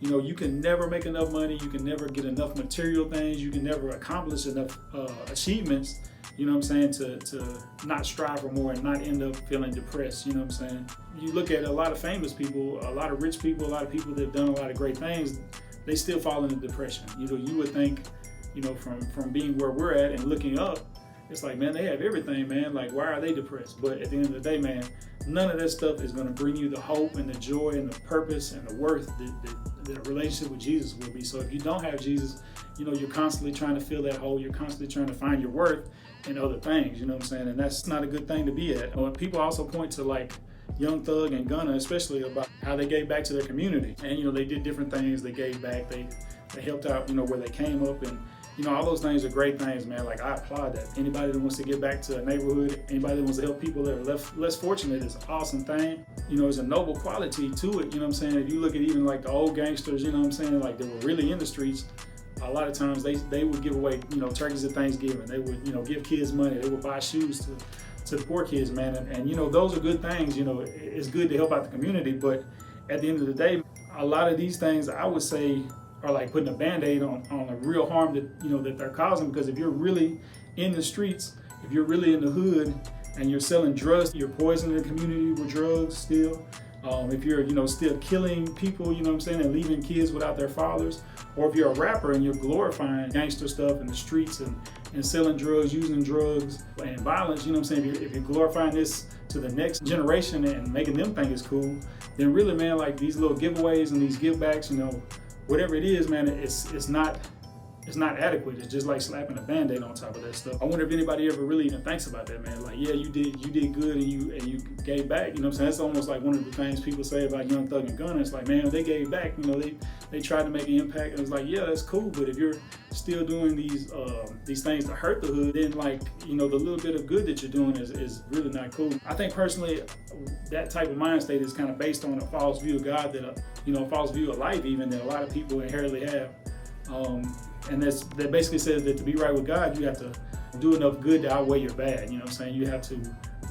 you know, you can never make enough money, you can never get enough material things, you can never accomplish enough achievements, you know what I'm saying, to not strive for more and not end up feeling depressed, you know what I'm saying? You look at a lot of famous people, a lot of rich people, a lot of people that have done a lot of great things, they still fall into depression. You know, you would think, you know, from being where we're at and looking up, it's like, man, they have everything, man. Like, why are they depressed? But at the end of the day, man, none of that stuff is going to bring you the hope and the joy and the purpose and the worth that a relationship with Jesus will be. So if you don't have Jesus, you know, you're constantly trying to fill that hole. You're constantly trying to find your worth in other things, you know what I'm saying? And that's not a good thing to be at. People also point to, like, Young Thug and Gunna, especially, about how they gave back to their community. And, you know, they did different things. They gave back. They helped out, you know, where they came up. And, you know, all those things are great things, man. Like, I applaud that. Anybody that wants to get back to a neighborhood, anybody that wants to help people that are less fortunate is an awesome thing. You know, there's a noble quality to it, you know what I'm saying? If you look at even like the old gangsters, you know what I'm saying, like, they were really in the streets, a lot of times they would give away, you know, turkeys at Thanksgiving. They would, you know, give kids money. They would buy shoes to the poor kids, man. And, you know, those are good things. You know, it's good to help out the community, but at the end of the day, a lot of these things I would say are like putting a band-aid on the real harm that, you know, that they're causing. Because if you're really in the streets, if you're really in the hood and you're selling drugs, you're poisoning the community with drugs still. If you're, you know, still killing people, you know what I'm saying, and leaving kids without their fathers, or if you're a rapper and you're glorifying gangster stuff in the streets and selling drugs, using drugs and violence, you know what I'm saying, if you're glorifying this to the next generation and making them think it's cool, then really, man, like these little giveaways and these givebacks, you know, whatever it is, man, it's not adequate. It's just like slapping a band-aid on top of that stuff. I wonder if anybody ever really even thinks about that, man. Like, yeah, you did good and you gave back. You know what I'm saying? That's almost like one of the things people say about Young Thug and Gunna. It's like, man, they gave back. You know, they tried to make an impact. And it's like, yeah, that's cool. But if you're still doing these things to hurt the hood, then like, you know, the little bit of good that you're doing is really not cool. I think personally, that type of mind state is kind of based on a false view of God that, you know, a false view of life even that a lot of people inherently have. And that basically says that to be right with God, you have to do enough good to outweigh your bad. You know what I'm saying? You have to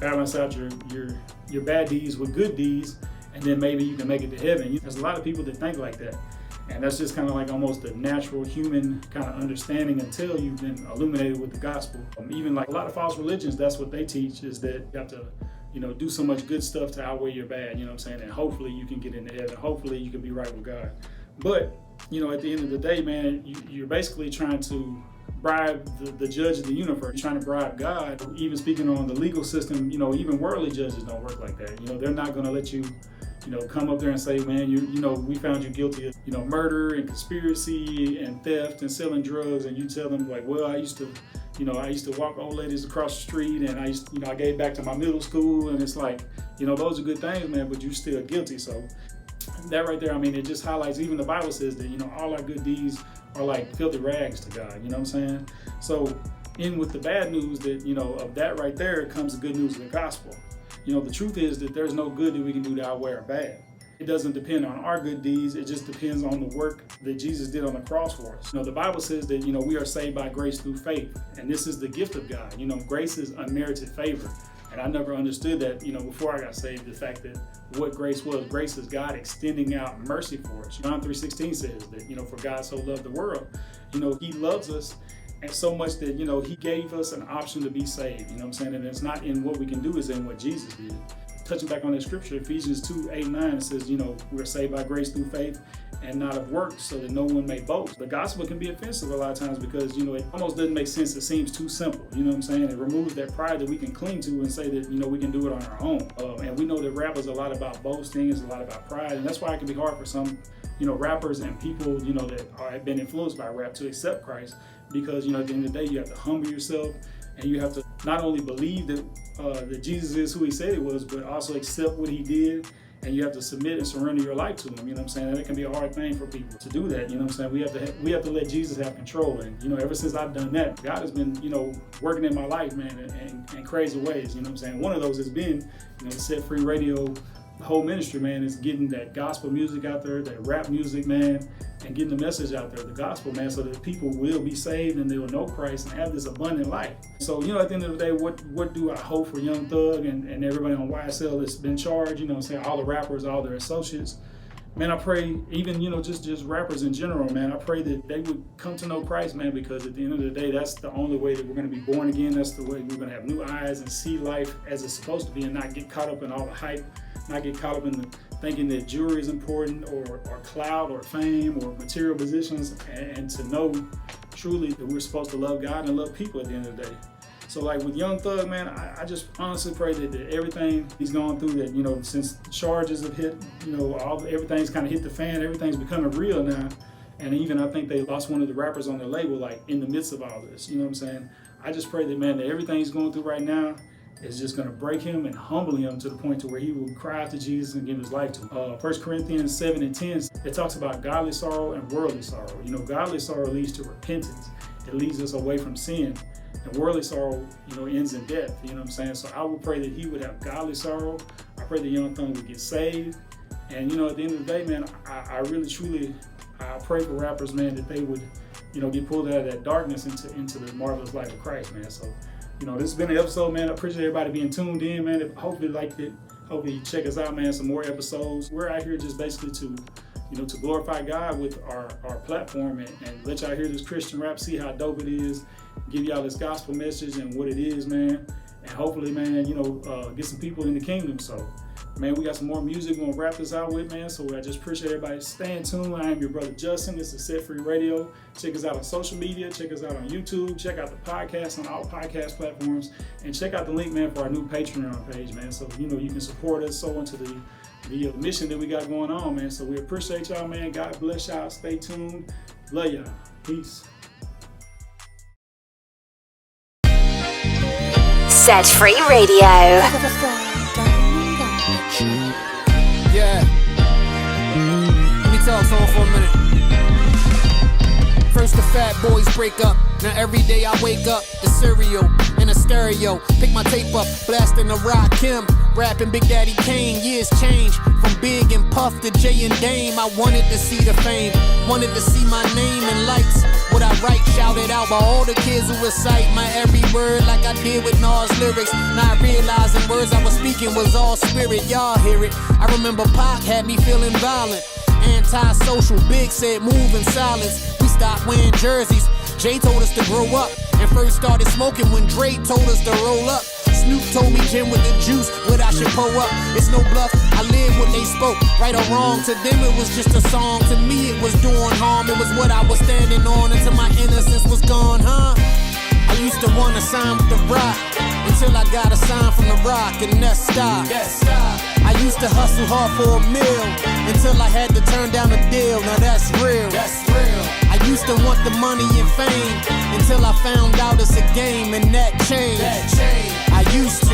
balance out your bad deeds with good deeds, and then maybe you can make it to heaven. There's a lot of people that think like that. And that's just kind of like almost a natural human kind of understanding until you've been illuminated with the gospel. Even like a lot of false religions, that's what they teach, is that you have to, you know, do so much good stuff to outweigh your bad, you know what I'm saying? And hopefully you can get into heaven. Hopefully you can be right with God. But, you know, at the end of the day, man, you're basically trying to bribe the judge of the universe. You're trying to bribe God. Even speaking on the legal system, you know, even worldly judges don't work like that. You know, they're not going to let you, you know, come up there and say, man, you know, we found you guilty of, you know, murder and conspiracy and theft and selling drugs. And you tell them like, well, I used to walk old ladies across the street, and I gave back to my middle school. And it's like, you know, those are good things, man, but you're still guilty. So that right there, I mean, it just highlights, even the Bible says that, you know, all our good deeds are like filthy rags to God, you know what I'm saying? So in with the bad news that, you know, of that right there comes the good news of the gospel. You know, the truth is that there's no good that we can do to outweigh our bad. It doesn't depend on our good deeds, it just depends on the work that Jesus did on the cross for us. You know, the Bible says that, you know, we are saved by grace through faith, and this is the gift of God. You know, grace is unmerited favor. And I never understood that, you know, before I got saved, the fact that what grace was. Grace is God extending out mercy for us. John 3:16 says that, you know, for God so loved the world, you know, he loves us and so much that, you know, he gave us an option to be saved, you know what I'm saying? And it's not in what we can do, it's in what Jesus did. Touching back on that scripture, Ephesians 2:8-9, it says, you know, we're saved by grace through faith and not of works, so that no one may boast. The gospel can be offensive a lot of times because, you know, it almost doesn't make sense. It seems too simple, you know what I'm saying? It removes that pride that we can cling to and say that, you know, we can do it on our own. And we know that rap is a lot about boasting, it's a lot about pride, and that's why it can be hard for some, you know, rappers and people, you know, that have been influenced by rap to accept Christ, because, you know, at the end of the day, you have to humble yourself, and you have to not only believe that that Jesus is who he said he was, but also accept what he did, and you have to submit and surrender your life to him, you know what I'm saying? And it can be a hard thing for people to do that, you know what I'm saying? We have to let Jesus have control, and, you know, ever since I've done that, God has been, you know, working in my life, man, in crazy ways, you know what I'm saying? One of those has been, you know, Set Free Radio, the whole ministry, man, is getting that gospel music out there, that rap music, man, and getting the message out there, the gospel, man, so that people will be saved and they will know Christ and have this abundant life. So, you know, at the end of the day, what do I hope for Young Thug and everybody on YSL that's been charged, you know what I'm saying, all the rappers, all their associates? Man, I pray, even, you know, just rappers in general, man, I pray that they would come to know Christ, man, because at the end of the day, that's the only way that we're going to be born again. That's the way we're going to have new eyes and see life as it's supposed to be, and not get caught up in all the hype, not get caught up in thinking that jewelry is important, or clout, or fame, or material positions, and to know truly that we're supposed to love God and love people at the end of the day. So like with Young Thug, man, I just honestly pray that everything he's gone through, that, you know, since charges have hit, you know, everything's kind of hit the fan, everything's becoming real now. And even I think they lost one of the rappers on their label, like in the midst of all this, you know what I'm saying? I just pray that, man, that everything he's going through right now is just going to break him and humble him to the point to where he will cry out to Jesus and give his life to him. 1 Corinthians 7:10, it talks about godly sorrow and worldly sorrow. You know, godly sorrow leads to repentance. It leads us away from sin. And worldly sorrow, you know, ends in death. You know what I'm saying? So I would pray that he would have godly sorrow. I pray that Young Thug would get saved. And, you know, at the end of the day, man, I really, truly, I pray for rappers, man, that they would, you know, get pulled out of that darkness into the marvelous light of Christ, man. So, you know, this has been an episode, man. I appreciate everybody being tuned in, man. Hopefully you liked it. Hopefully you check us out, man. Some more episodes. We're out here just basically to, to glorify God with our platform and let y'all hear this Christian rap, see how dope it is, give y'all this gospel message and what it is, man. And hopefully, man, get some people in the kingdom. So, man, we got some more music we're gonna wrap this out with, man. So I just appreciate everybody staying tuned. I am your brother Justin. This is Set Free Radio. Check us out on social media. Check us out on YouTube. Check out the podcast on all podcast platforms. And check out the link, man, for our new Patreon page, man. So, you can support us so into the mission that we got going on, man. So we appreciate y'all, man. God bless y'all. Stay tuned. Love y'all. Peace. Set Free Radio. Yeah. Let me talk to him for a minute. First the fat boys break up. Now every day I wake up, the cereal and a stereo. Pick my tape up, blasting the R.I.C.O. Rapping Big Daddy Kane. Years change from Big and Puff to J and Dame. I wanted to see the fame, wanted to see my name in lights. What I write, shouted out by all the kids who recite my every word like I did with Nas lyrics. Not realizing words I was speaking was all spirit. Y'all hear it. I remember Pac had me feeling violent. Anti-social, Big said move in silence. We stopped wearing jerseys. Jay told us to grow up and first started smoking when Dre told us to roll up. Snoop told me Jim with the juice, what I should pull up. It's no bluff, I live what they spoke. Right or wrong, to them it was just a song. To me it was doing harm, it was what I was standing on until my innocence was gone, huh? I used to wanna sign with the Rock until I got a sign from the Rock and that stopped. I used to hustle hard for a meal until I had to turn down a deal. Now that's real. I used to want the money and fame until I found out it's a game and that changed. I used to.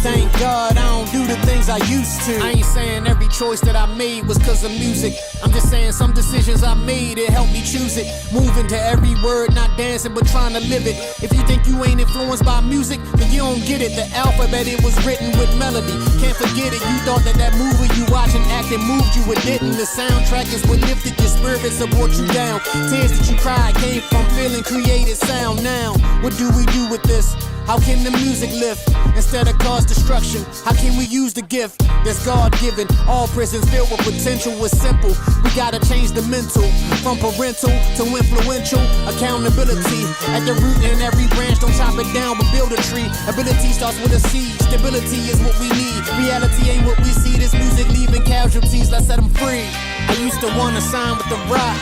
Thank God I don't do the things I used to. I ain't saying every choice that I made was cause of music. I'm just saying some decisions I made, it helped me choose it. Moving to every word, not dancing but trying to live it. If you think you ain't influenced by music, then you don't get it. The alphabet, it was written with melody. Can't forget it, you thought that movie you watched and acted moved you, it didn't. The soundtrack is what lifted your spirits and brought you down. Tears that you cried came from feeling created sound. Now, what do we do with this? How can the music lift instead of cause destruction? How can we use the gift that's God-given? All prisons filled with potential was simple. We gotta change the mental, from parental to influential. Accountability at the root in every branch. Don't chop it down but build a tree. Ability starts with a seed. Stability is what we need. Reality ain't what we see. This music leaving casualties. Let's set them free. I used to wanna sign with the Rock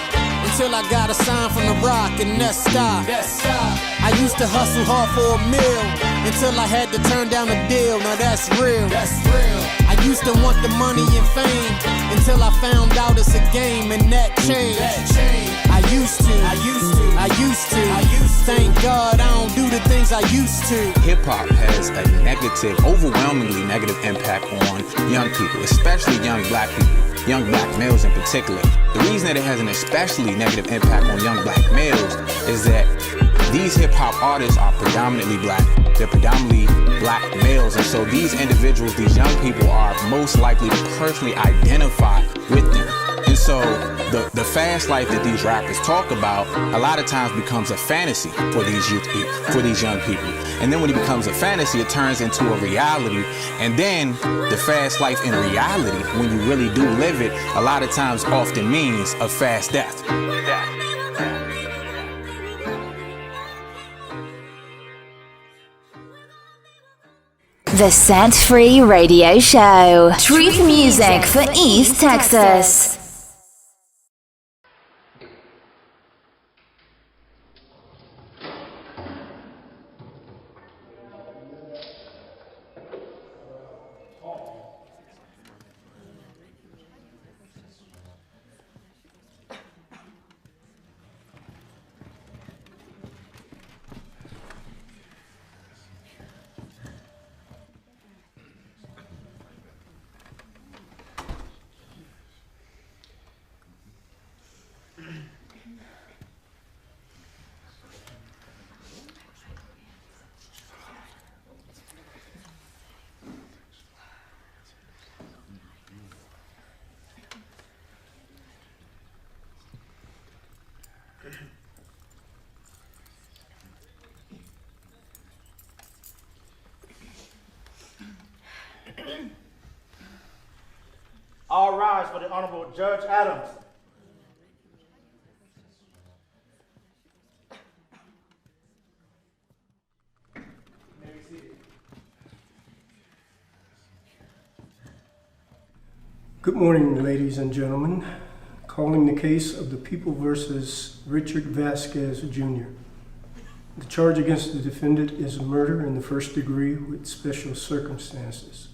until I got a sign from the Rock and that stopped. I used to hustle hard for a meal until I had to turn down a deal. Now that's real. I used to want the money and fame until I found out it's a game and that changed. I used to. Thank God I don't do the things I used to. Hip-hop has a negative, overwhelmingly negative impact on young people, especially young black people, young black males in particular. The reason that it has an especially negative impact on young black males is that these hip-hop artists are predominantly black. They're predominantly black males, and so these individuals, these young people, are most likely to personally identify with them. And so the fast life that these rappers talk about a lot of times becomes a fantasy for these young people. And then when it becomes a fantasy, it turns into a reality. And then the fast life in reality, when you really do live it, a lot of times often means a fast death. The Set Free Radio Show. Truth music for East Texas. the Honorable Judge Adams. Good morning, ladies and gentlemen. Calling the case of the People versus Richard Vasquez Jr. The charge against the defendant is murder in the first degree with special circumstances,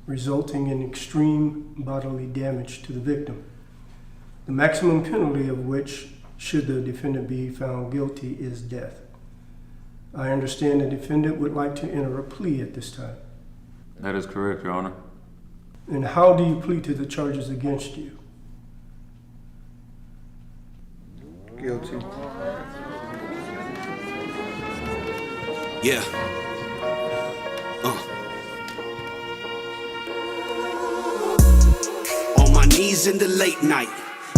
resulting in extreme bodily damage to the victim, the maximum penalty of which, should the defendant be found guilty, is death. I understand the defendant would like to enter a plea at this time. That is correct, Your Honor. And how do you plead to the charges against you? Guilty. Yeah. On my knees in the late night.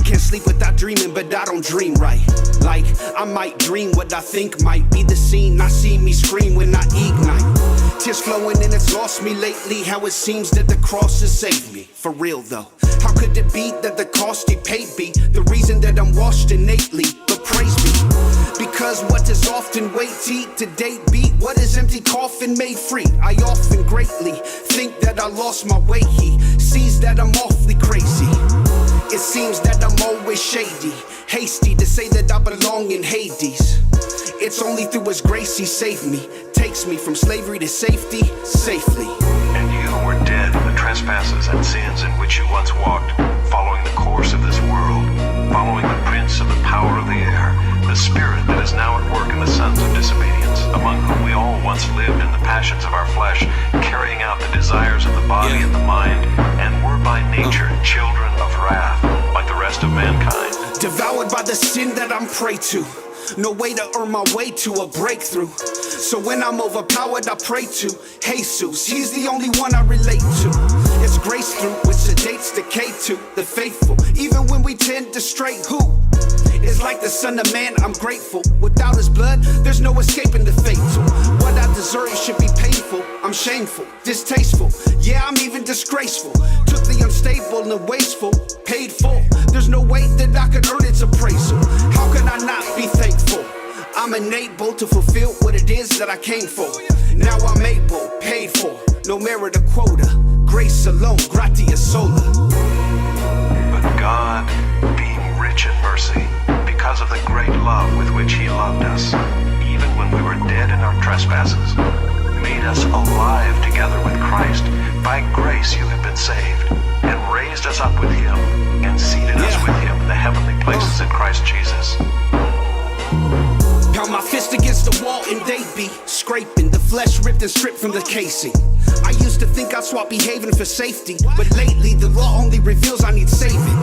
Can't sleep without dreaming, but I don't dream right. Like, I might dream what I think might be the scene. I see me scream when I ignite. Tears flowing and it's lost me lately. How it seems that the cross has saved me. For real though. How could it be that the cost he paid be the reason that I'm washed innately? But praise be. Because what is often weighty to date beat what is empty coffin made free. I often greatly think that I lost my way. He sees that I'm awfully crazy. It seems that I'm always shady, hasty to say that I belong in Hades. It's only through his grace he saved me, takes me from slavery to safety, safely. And you were dead in the trespasses and sins in which you once walked, following the course of this world, following the prince of the power of the air, the spirit that is now at work in the sons of disobedience, among whom we all once lived in the passions of our flesh, carrying out the desires of the body and the mind, and were by nature children of wrath, like the rest of mankind. Devoured by the sin that I'm prey to. No way to earn my way to a breakthrough. So when I'm overpowered, I pray to Jesus. He's the only one I relate to. It's grace through which sedates decay to the faithful. Even when we tend to stray, who is like the Son of Man? I'm grateful. Without his blood, there's no escaping the fatal. What I deserve should be painful. I'm shameful, distasteful. Yeah, I'm even disgraceful. Took the unstable and wasteful, paid for. There's no way that I could earn its appraisal. How can I not be thankful? I'm unable to fulfill what it is that I came for. Now I'm able, paid for, no merit or quota. Grace alone, Gratia, Sola. But God, being rich in mercy, because of the great love with which he loved us, even when we were dead in our trespasses, made us alive together with Christ. By grace you have been saved, and raised us up with him, and seated us with him in the heavenly places in Christ Jesus. Pound my fist against the wall and they'd be scraping, the flesh ripped and stripped from the casing. I used to think I'd swap behaving for safety, but lately the law only reveals I need saving.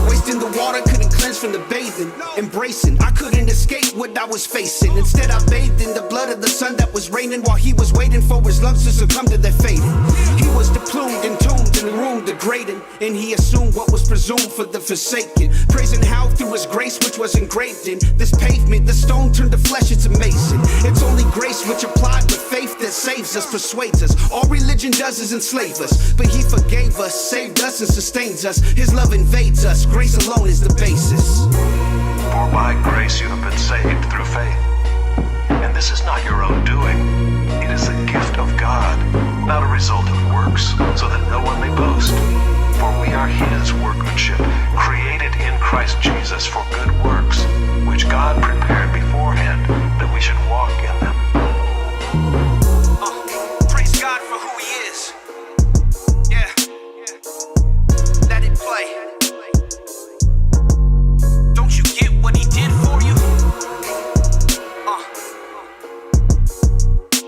Wasting the water, couldn't cleanse from the bathing. Embracing, I couldn't escape what I was facing. Instead I bathed in the blood of the sun that was raining, while he was waiting for his lungs to succumb to their fading. He was deplumed, entombed in the room degrading, and he assumed what was presumed for the forsaken. Praising how through his grace which was engraved in this pavement, the stone turned to flesh. It's amazing. It's only grace which applied with faith that saves us, persuades us. All religion does is enslave us, but he forgave us, saved us and sustains us. His love invades us. Grace alone is the basis. For by grace you have been saved through faith. And this is not your own doing. It is the gift of God, not a result of works, so that no one may boast. For we are his workmanship, created in Christ Jesus for good works, which God prepared beforehand that we should walk in them. Praise God for who he is. Yeah. Let it play. Don't you get what he did for you?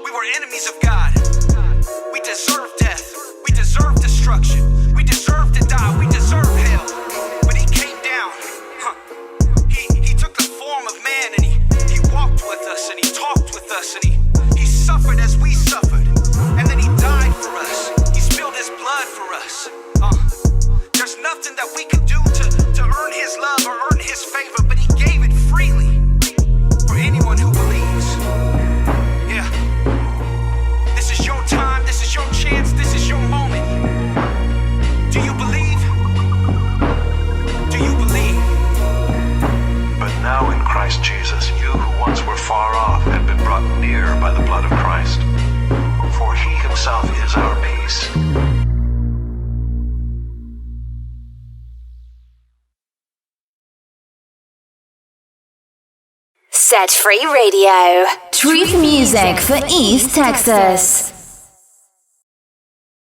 We were enemies of God. We deserve death. We deserve destruction. We deserve to die. We deserve hell. But he came down. He took the form of man, and he walked with us, and he talked with us, and he suffered as we suffered. And then he died for us. He spilled his blood for us. There's nothing that we can do to earn his love or earn his favor, but he gave it freely for anyone who believes. Yeah. This is your time, this is your chance, this is your moment. Do you believe? Set Free Radio. Truth music for East Texas.